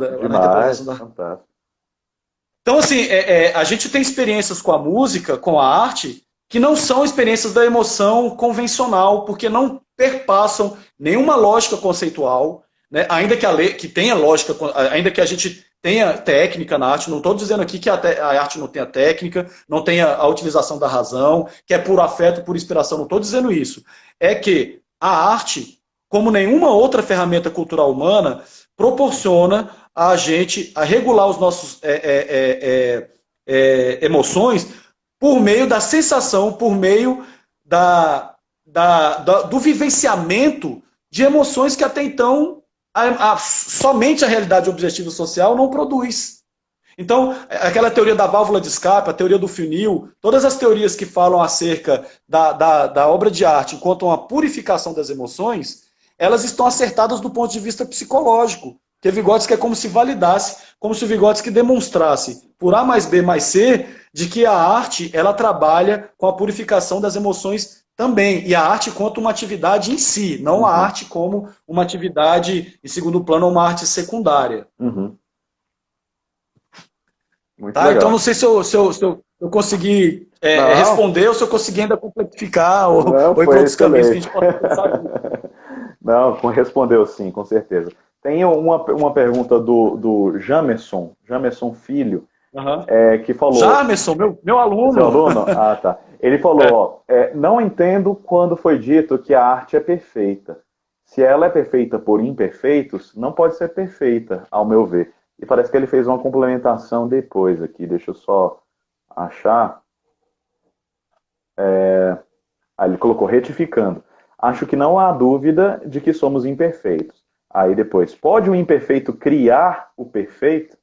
Então, assim, a gente tem experiências com a música, com a arte, que não são experiências da emoção convencional, porque não perpassam nenhuma lógica conceitual, né? Ainda que tenha lógica, ainda que a gente tenha técnica na arte, não estou dizendo aqui que a arte não tenha técnica, não tenha a utilização da razão, que é por afeto, por inspiração, não estou dizendo isso. É que a arte, como nenhuma outra ferramenta cultural humana, proporciona a gente a regular os nossos emoções por meio da sensação, por meio do vivenciamento de emoções que até então somente a realidade objetiva social não produz. Então, aquela teoria da válvula de escape, a teoria do funil, todas as teorias que falam acerca da obra de arte enquanto uma purificação das emoções, elas estão acertadas do ponto de vista psicológico. Porque Vygotsky é como se validasse, como se o Vygotsky demonstrasse, por A mais B mais C, de que a arte ela trabalha com a purificação das emoções também. E a arte quanto uma atividade em si, não a arte como uma atividade, em segundo plano, uma arte secundária.
Muito
tá?
legal.
Então, não sei se eu eu consegui
Não,
responder ou se eu consegui ainda complexificar
não,
ou ir para
foi
outros caminhos que a
excelente.
gente possa pensar aqui.
Não, respondeu sim, com certeza. Tem uma pergunta do Jamerson Filho,
Uhum.
que falou,
Jamerson, meu
seu
aluno.
aluno? Ah, tá. Ele falou,
É.
ó, não entendo quando foi dito que a arte é perfeita. Se ela é perfeita por imperfeitos, não pode ser perfeita, ao meu ver. E parece que ele fez uma complementação depois aqui, deixa eu só achar. Aí ele colocou retificando. Acho que não há dúvida de que somos imperfeitos. Aí depois, pode o imperfeito criar o perfeito?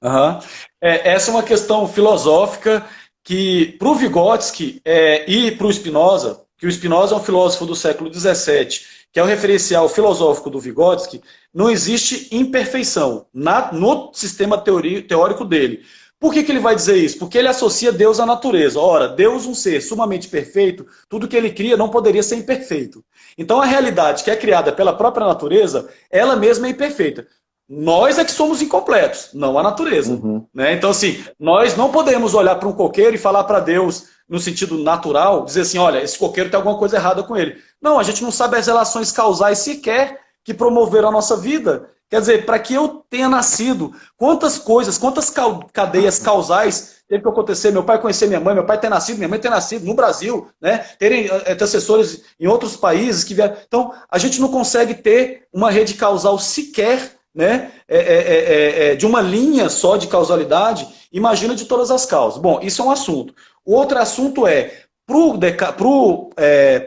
Uhum. Essa é uma questão filosófica que, para o Vygotsky e para o Spinoza, que o Spinoza é um filósofo do século XVII, que é o referencial filosófico do Vygotsky, não existe imperfeição no sistema teórico dele. Por que ele vai dizer isso? Porque ele associa Deus à natureza. Ora, Deus, um ser sumamente perfeito, tudo que ele cria não poderia ser imperfeito. Então a realidade que é criada pela própria natureza, ela mesma é imperfeita. Nós é que somos incompletos, não a natureza.
Uhum,
Né? Então, assim, nós não podemos olhar para um coqueiro e falar para Deus, no sentido natural, dizer assim, olha, esse coqueiro tem alguma coisa errada com ele. Não, a gente não sabe as relações causais sequer que promoveram a nossa vida. Quer dizer, para que eu tenha nascido, quantas coisas, quantas cadeias causais teve que acontecer? Meu pai conhecer minha mãe, meu pai ter nascido, minha mãe ter nascido no Brasil, né? Terem antecessores em outros países que vieram. Então, a gente não consegue ter uma rede causal sequer, né, de uma linha só de causalidade, imagina de todas as causas. Bom, isso é um assunto. O outro assunto para o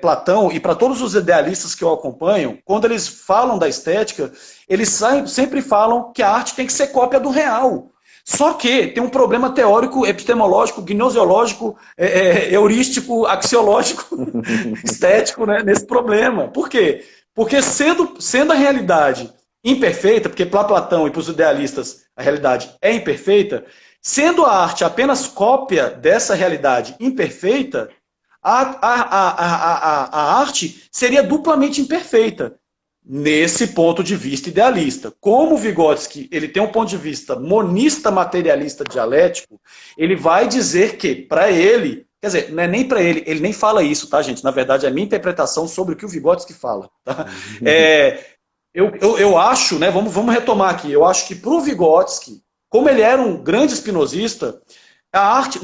Platão e para todos os idealistas que eu acompanho, quando eles falam da estética, eles sempre falam que a arte tem que ser cópia do real. Só que tem um problema teórico, epistemológico, gnoseológico, heurístico, axiológico, estético, né, nesse problema. Por quê? Porque sendo a realidade imperfeita, porque para Platão e para os idealistas a realidade é imperfeita, sendo a arte apenas cópia dessa realidade imperfeita, a arte seria duplamente imperfeita nesse ponto de vista idealista. Como o Vygotsky ele tem um ponto de vista monista materialista dialético, ele vai dizer que, para ele, quer dizer, não é nem para ele nem fala isso, tá, gente? Na verdade, é a minha interpretação sobre o que o Vygotsky fala. Tá? Eu acho, né, vamos retomar aqui, eu acho que para o Vygotsky, como ele era um grande espinosista, a arte,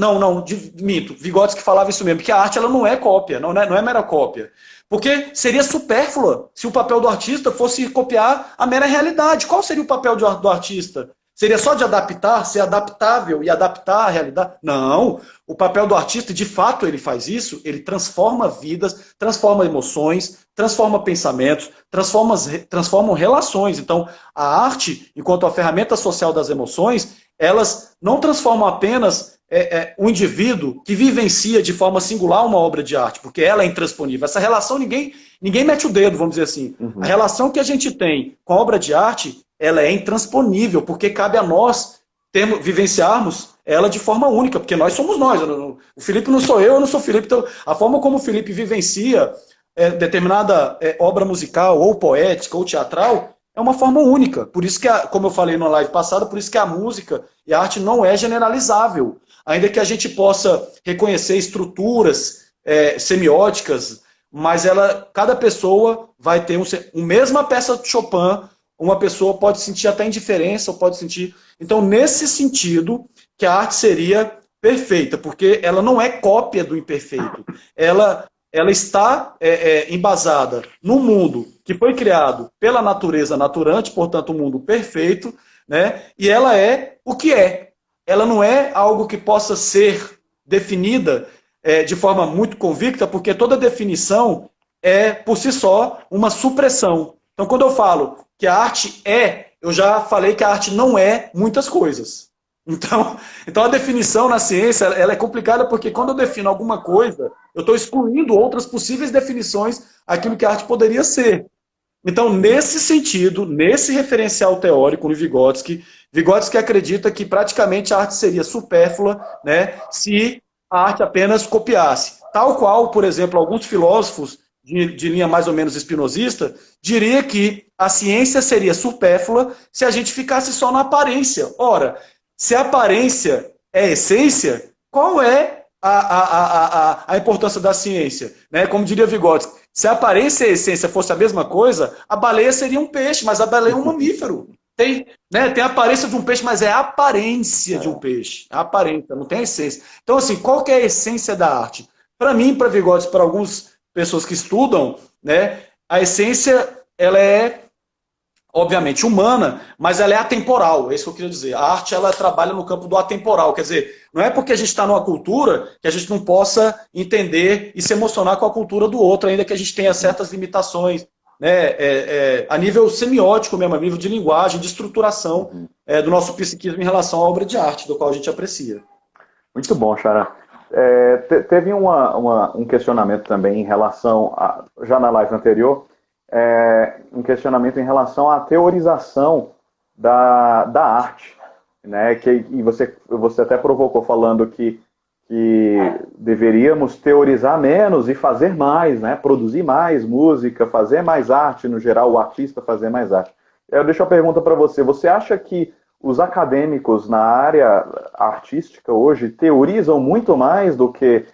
minto, Vygotsky falava isso mesmo, que a arte ela não é cópia, não é mera cópia. Porque seria supérflua se o papel do artista fosse copiar a mera realidade. Qual seria o papel do artista? Seria só de adaptar, ser adaptável e adaptar a realidade? Não. O papel do artista, de fato, ele faz isso, ele transforma vidas, transforma emoções, transforma pensamentos, transforma relações. Então, a arte, enquanto a ferramenta social das emoções, elas não transformam apenas o indivíduo que vivencia de forma singular uma obra de arte, porque ela é intransponível. Essa relação ninguém mete o dedo, vamos dizer assim. A
uhum.
relação que a gente tem com a obra de arte, ela é intransponível, porque cabe a nós vivenciarmos ela de forma única, porque nós somos nós. O Felipe não sou eu não sou o Felipe. Então, a forma como o Felipe vivencia determinada obra musical, ou poética, ou teatral, é uma forma única. Por isso que, como eu falei na live passada, por isso que a música e a arte não é generalizável. Ainda que a gente possa reconhecer estruturas semióticas, mas cada pessoa vai ter mesma peça de Chopin, uma pessoa pode sentir até indiferença, ou pode sentir... Então, nesse sentido, que a arte seria perfeita, porque ela não é cópia do imperfeito. Ela está embasada num mundo que foi criado pela natureza naturante, portanto, um mundo perfeito, né? E ela é o que é. Ela não é algo que possa ser definida de forma muito convicta, porque toda definição é, por si só, uma supressão. Então, quando eu falo que a arte eu já falei que a arte não é muitas coisas. Então a definição na ciência ela é complicada porque quando eu defino alguma coisa, eu estou excluindo outras possíveis definições aquilo que a arte poderia ser. Então, nesse sentido, nesse referencial teórico no Vygotsky acredita que praticamente a arte seria supérflua, né, se a arte apenas copiasse. Tal qual, por exemplo, alguns filósofos de linha mais ou menos espinosista, diria que a ciência seria supérflua se a gente ficasse só na aparência. Ora, se a aparência é essência, qual é a importância da ciência? Né? Como diria Vygotsky, se a aparência e a essência fosse a mesma coisa, a baleia seria um peixe, mas a baleia é um mamífero. Tem, né, tem a aparência de um peixe, mas é a aparência de um peixe. A aparência, não tem a essência. Então, assim, qual que é a essência da arte? Para mim, para Vygotsky, para algumas pessoas que estudam, né, a essência, ela é obviamente humana, mas ela é atemporal, é isso que eu queria dizer. A arte, ela trabalha no campo do atemporal, quer dizer, não é porque a gente está numa cultura que a gente não possa entender e se emocionar com a cultura do outro, ainda que a gente tenha certas limitações, né, a nível semiótico mesmo, a nível de linguagem, de estruturação do nosso psiquismo em relação à obra de arte, do qual a gente aprecia.
Muito bom, Xará. Teve um questionamento também em relação, já na live anterior, um questionamento em relação à teorização da arte, né? E você até provocou falando que deveríamos teorizar menos e fazer mais, né? Produzir mais música, fazer mais arte, no geral, o artista fazer mais arte. Eu deixo a pergunta para você. Você acha que os acadêmicos na área artística hoje teorizam muito mais do que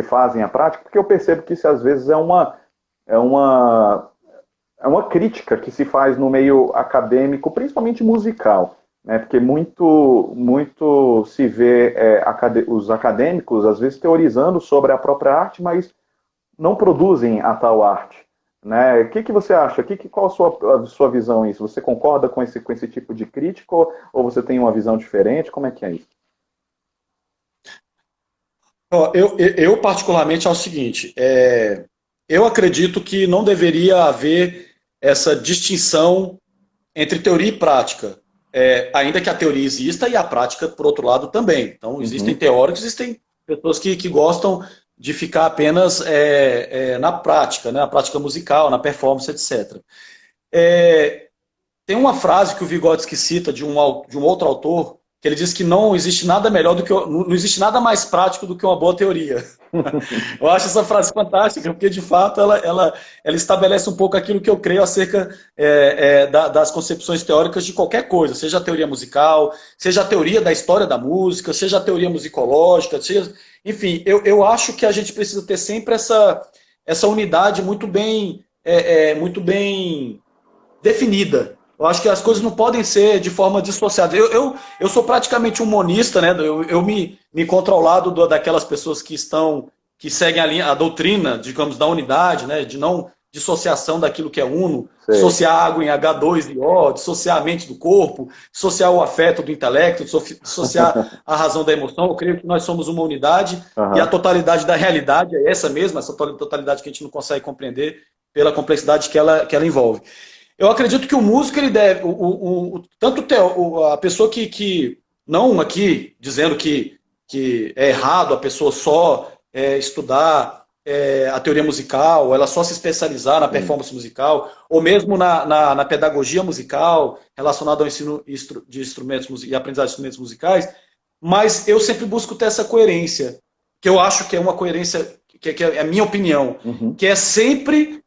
fazem a prática? Porque eu percebo que isso às vezes é uma crítica que se faz no meio acadêmico, principalmente musical, né? Porque muito se vê os acadêmicos, às vezes, teorizando sobre a própria arte, mas não produzem a tal arte, né? O que você acha? Qual a sua visão nisso? Você concorda com esse tipo de crítica ou você tem uma visão diferente? Como é que é isso?
Eu particularmente, é o seguinte, eu acredito que não deveria haver essa distinção entre teoria e prática, ainda que a teoria exista e a prática, por outro lado, também. Então, existem teóricos, existem pessoas que gostam de ficar apenas na prática, né, na prática musical, na performance, etc. Tem uma frase que o Vygotsky cita de um outro autor, que ele diz que não existe nada melhor do que não existe nada mais prático do que uma boa teoria. Eu acho essa frase fantástica, porque de fato ela estabelece um pouco aquilo que eu creio acerca das concepções teóricas de qualquer coisa, seja a teoria musical, seja a teoria da história da música, seja a teoria musicológica, enfim, eu acho que a gente precisa ter sempre essa unidade muito bem definida. Eu acho que as coisas não podem ser de forma dissociada. Eu sou praticamente um monista, né? Eu me encontro ao lado daquelas pessoas que seguem a doutrina, digamos, da unidade, né? De não dissociação daquilo que é uno,
Sei.
dissociar a água em H2O, dissociar a mente do corpo, dissociar o afeto do intelecto, dissociar a razão da emoção. Eu creio que nós somos uma unidade e a totalidade da realidade é essa mesma, essa totalidade que a gente não consegue compreender pela complexidade que ela envolve. Eu acredito que o músico, ele deve, tanto a pessoa que não aqui dizendo que é errado a pessoa só estudar a teoria musical, ela só se especializar na performance musical, ou mesmo na pedagogia musical, relacionada ao ensino de instrumentos e aprendizagem de instrumentos musicais, mas eu sempre busco ter essa coerência, que eu acho que é uma coerência, que é a minha opinião, que é sempre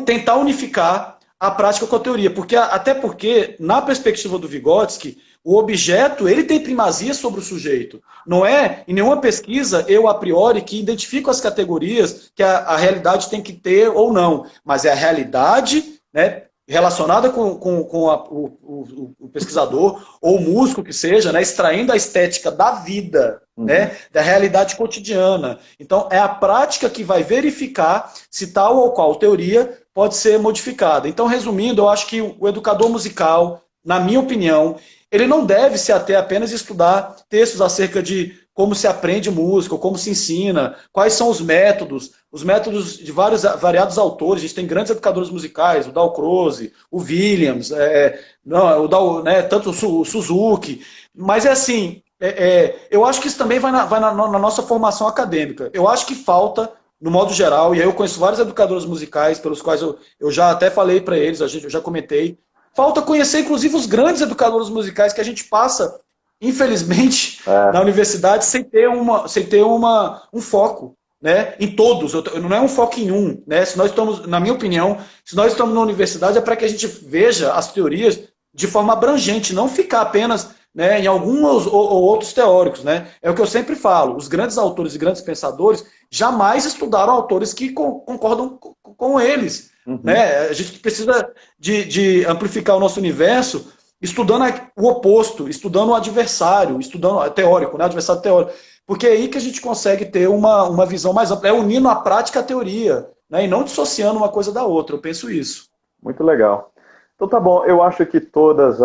tentar unificar a prática com a teoria. Até porque, na perspectiva do Vygotsky, o objeto ele tem primazia sobre o sujeito. Não é, em nenhuma pesquisa, eu, a priori, que identifico as categorias que a realidade tem que ter ou não. Mas é a realidade, né, relacionada com o pesquisador, ou o músico que seja, né, extraindo a estética da vida, né, da realidade cotidiana. Então, é a prática que vai verificar se tal ou qual teoria pode ser modificada. Então, resumindo, eu acho que o educador musical, na minha opinião, ele não deve se ater apenas a estudar textos acerca de como se aprende música, ou como se ensina, quais são os métodos de variados autores. A gente tem grandes educadores musicais, o Dalcroze, o Williams, tanto o Suzuki. Mas é assim, eu acho que isso também vai na nossa formação acadêmica. Eu acho que falta, no modo geral, e aí eu conheço vários educadores musicais, pelos quais eu já até falei para eles, eu já comentei, falta conhecer, inclusive, os grandes educadores musicais que a gente passa, infelizmente, na universidade, sem ter um foco, né, em todos. Não é um foco em um. Né? Se nós estamos, na minha opinião, se nós estamos na universidade, é para que a gente veja as teorias de forma abrangente, não ficar apenas né, em alguns ou outros teóricos, né? É o que eu sempre falo, os grandes autores e grandes pensadores jamais estudaram autores que concordam com eles, né? A gente precisa de amplificar o nosso universo estudando o oposto, estudando o adversário, estudando teórico, né? Adversário teórico. Porque é aí que a gente consegue ter uma visão mais ampla, é unindo a prática à teoria, né? E não dissociando uma coisa da outra, eu penso isso.
Muito legal. Então tá bom, eu acho que todas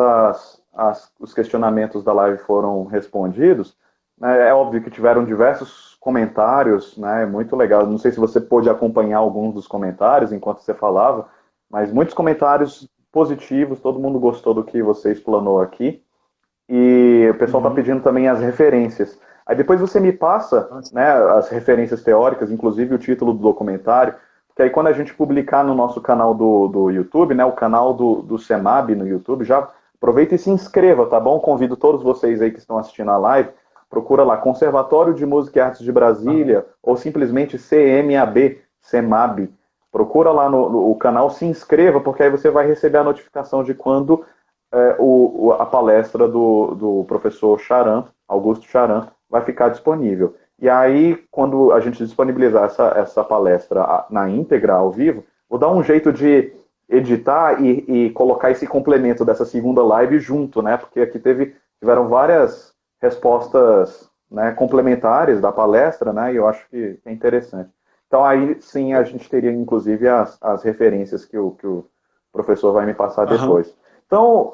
os questionamentos da live foram respondidos. Né? É óbvio que tiveram diversos comentários, né? Muito legal. Não sei se você pôde acompanhar alguns dos comentários enquanto você falava, mas muitos comentários positivos, todo mundo gostou do que você explanou aqui. E o pessoal está pedindo também as referências. Aí depois você me passa, né, as referências teóricas, inclusive o título do documentário, porque aí quando a gente publicar no nosso canal do YouTube, né, o canal do CEMAB no YouTube, já aproveita e se inscreva, tá bom? Convido todos vocês aí que estão assistindo a live, procura lá Conservatório de Música e Artes de Brasília, ou simplesmente CMAB, CEMAB. Procura lá no canal, se inscreva, porque aí você vai receber a notificação de quando a palestra do professor Charan, Augusto Charan, vai ficar disponível. E aí, quando a gente disponibilizar essa palestra na íntegra, ao vivo, vou dar um jeito de editar e colocar esse complemento dessa segunda live junto, né? Porque aqui tiveram várias respostas, né, complementares da palestra, né? E eu acho que é interessante. Então aí sim a gente teria, inclusive, as referências que o professor vai me passar depois. Então,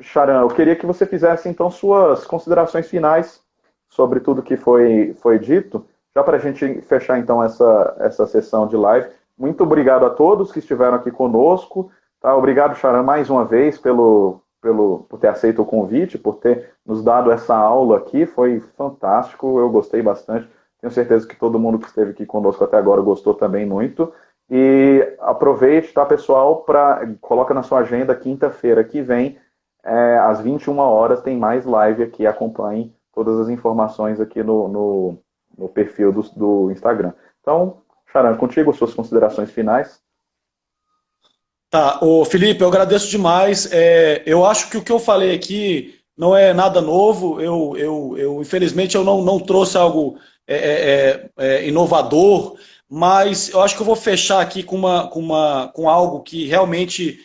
Charan, eu queria que você fizesse então suas considerações finais sobre tudo que foi dito, já para a gente fechar então essa sessão de live. Muito obrigado a todos que estiveram aqui conosco. Tá? Obrigado, Charan, mais uma vez por ter aceito o convite, por ter nos dado essa aula aqui. Foi fantástico, eu gostei bastante. Tenho certeza que todo mundo que esteve aqui conosco até agora gostou também muito. E aproveite, tá, pessoal, coloca na sua agenda, quinta-feira que vem, às 21 horas, tem mais live aqui. Acompanhe todas as informações aqui no perfil do Instagram. Então, Charan, contigo, suas considerações finais.
Tá, Felipe, eu agradeço demais. Eu acho que o que eu falei aqui não é nada novo. Infelizmente, eu não trouxe algo inovador, mas eu acho que eu vou fechar aqui com algo que realmente,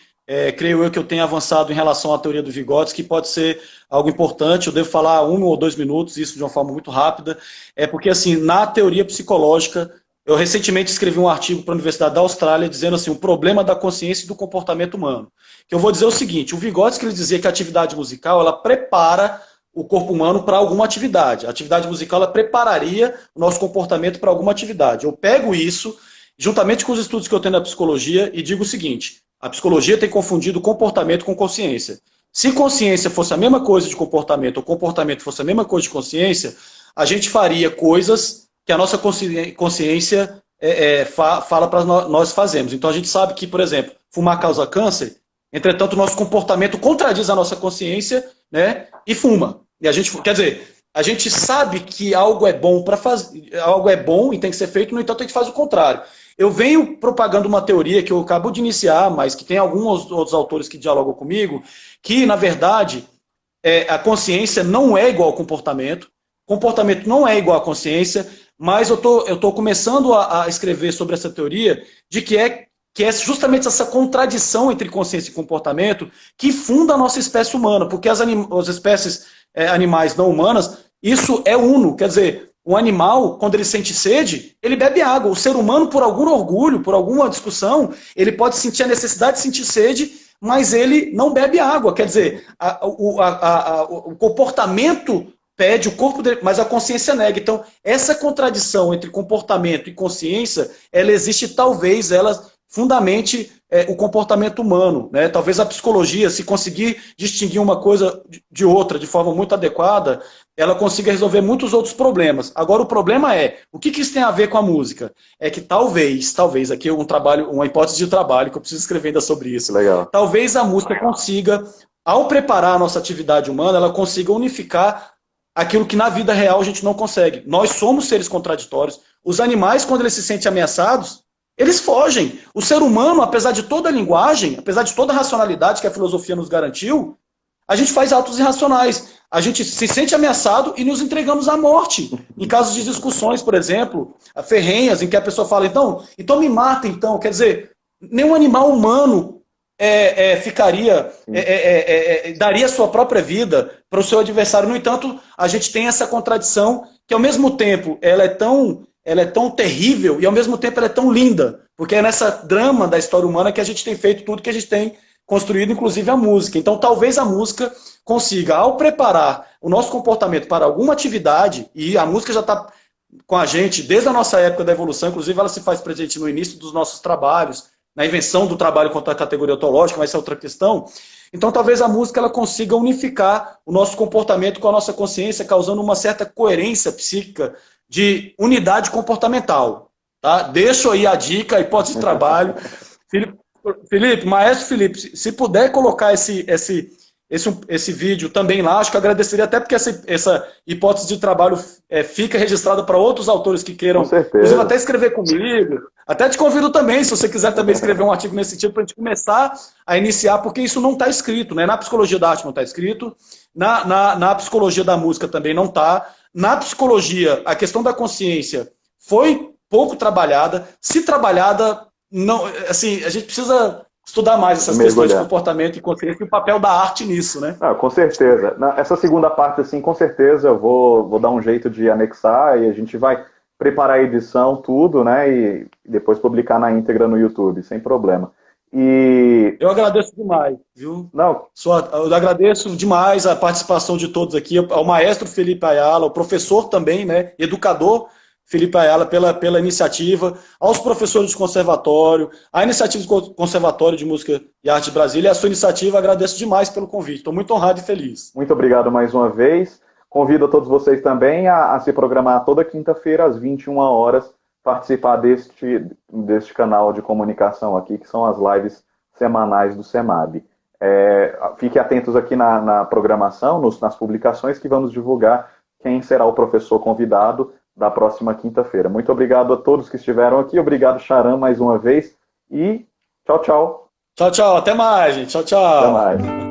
creio eu, que eu tenho avançado em relação à teoria do Vygotsky, que pode ser algo importante. Eu devo falar 1 ou 2 minutos, isso de uma forma muito rápida. Porque, assim, na teoria psicológica, eu recentemente escrevi um artigo para a Universidade da Austrália dizendo assim, o problema da consciência e do comportamento humano. Que eu vou dizer o seguinte, o Vygotsky ele dizia que a atividade musical, ela prepara o corpo humano para alguma atividade. A atividade musical, ela prepararia o nosso comportamento para alguma atividade. Eu pego isso, juntamente com os estudos que eu tenho na psicologia, e digo o seguinte, a psicologia tem confundido comportamento com consciência. Se consciência fosse a mesma coisa de comportamento, ou comportamento fosse a mesma coisa de consciência, a gente faria coisas que a nossa consciência fala para nós fazemos. Então a gente sabe que, por exemplo, fumar causa câncer, entretanto o nosso comportamento contradiz a nossa consciência, né, e fuma. E a gente, quer dizer, a gente sabe que algo é bom para fazer, algo é bom e tem que ser feito, no entanto a gente faz o contrário. Eu venho propagando uma teoria que eu acabo de iniciar, mas que tem alguns outros autores que dialogam comigo, que na verdade a consciência não é igual ao comportamento não é igual à consciência, mas eu tô começando a escrever sobre essa teoria de que é justamente essa contradição entre consciência e comportamento que funda a nossa espécie humana, porque as espécies animais não humanas, isso é uno, quer dizer, o animal, quando ele sente sede, ele bebe água. O ser humano, por algum orgulho, por alguma discussão, ele pode sentir a necessidade de sentir sede, mas ele não bebe água. Quer dizer, o comportamento pede, o corpo dele, mas a consciência nega. Então, essa contradição entre comportamento e consciência, ela existe, talvez, ela fundamente o comportamento humano, né? Talvez a psicologia, se conseguir distinguir uma coisa de outra de forma muito adequada, ela consiga resolver muitos outros problemas. Agora, o problema o que isso tem a ver com a música? É que talvez, aqui uma hipótese de trabalho, que eu preciso escrever ainda sobre isso.
Legal.
Talvez a música consiga, ao preparar a nossa atividade humana, ela consiga unificar aquilo que na vida real a gente não consegue. Nós somos seres contraditórios. Os animais, quando eles se sentem ameaçados, eles fogem. O ser humano, apesar de toda a linguagem, apesar de toda a racionalidade que a filosofia nos garantiu, a gente faz atos irracionais. A gente se sente ameaçado e nos entregamos à morte. Em casos de discussões, por exemplo, ferrenhas, em que a pessoa fala, então me mata, então. Quer dizer, nenhum animal humano daria sua própria vida para o seu adversário. No entanto, a gente tem essa contradição que, ao mesmo tempo, ela é tão terrível e, ao mesmo tempo, ela é tão linda. Porque é nessa drama da história humana que a gente tem feito tudo que a gente tem construído, inclusive a música. Então, talvez a música consiga, ao preparar o nosso comportamento para alguma atividade, e a música já está com a gente desde a nossa época da evolução, inclusive ela se faz presente no início dos nossos trabalhos, na invenção do trabalho contra a categoria ontológica, mas essa é outra questão. Então, talvez a música ela consiga unificar o nosso comportamento com a nossa consciência, causando uma certa coerência psíquica de unidade comportamental. Tá? Deixo aí a dica, a hipótese de trabalho. Felipe, maestro Felipe, se puder colocar esse vídeo também lá, acho que eu agradeceria, até porque essa hipótese de trabalho fica registrada para outros autores que queiram, inclusive até escrever comigo. Até te convido também, se você quiser também escrever um artigo nesse sentido, para a gente começar a iniciar, porque isso não está escrito, né? Na psicologia da arte não está escrito, na psicologia da música também não está. Na psicologia, a questão da consciência foi pouco trabalhada. Se trabalhada, não, assim, a gente precisa estudar mais essas questões de comportamento e consciência e o papel da arte nisso, né?
Com certeza. Essa segunda parte, assim, com certeza eu vou dar um jeito de anexar e a gente vai preparar a edição, tudo, né? E depois publicar na íntegra no YouTube, sem problema. E
eu agradeço demais, viu? Eu agradeço demais a participação de todos aqui, ao maestro Felipe Ayala, ao professor também, né? Educador Felipe Ayala, pela iniciativa, aos professores do conservatório, à iniciativa do Conservatório de Música e Arte de Brasília, e a sua iniciativa, agradeço demais pelo convite. Estou muito honrado e feliz.
Muito obrigado mais uma vez. Convido a todos vocês também a se programar toda quinta-feira, às 21 horas, participar deste canal de comunicação aqui, que são as lives semanais do CEMAB. Fiquem atentos aqui na programação, nas publicações, que vamos divulgar quem será o professor convidado da próxima quinta-feira. Muito obrigado a todos que estiveram aqui. Obrigado, Charan, mais uma vez. E tchau, tchau.
Tchau, tchau. Até mais, gente. Tchau, tchau.
Até mais.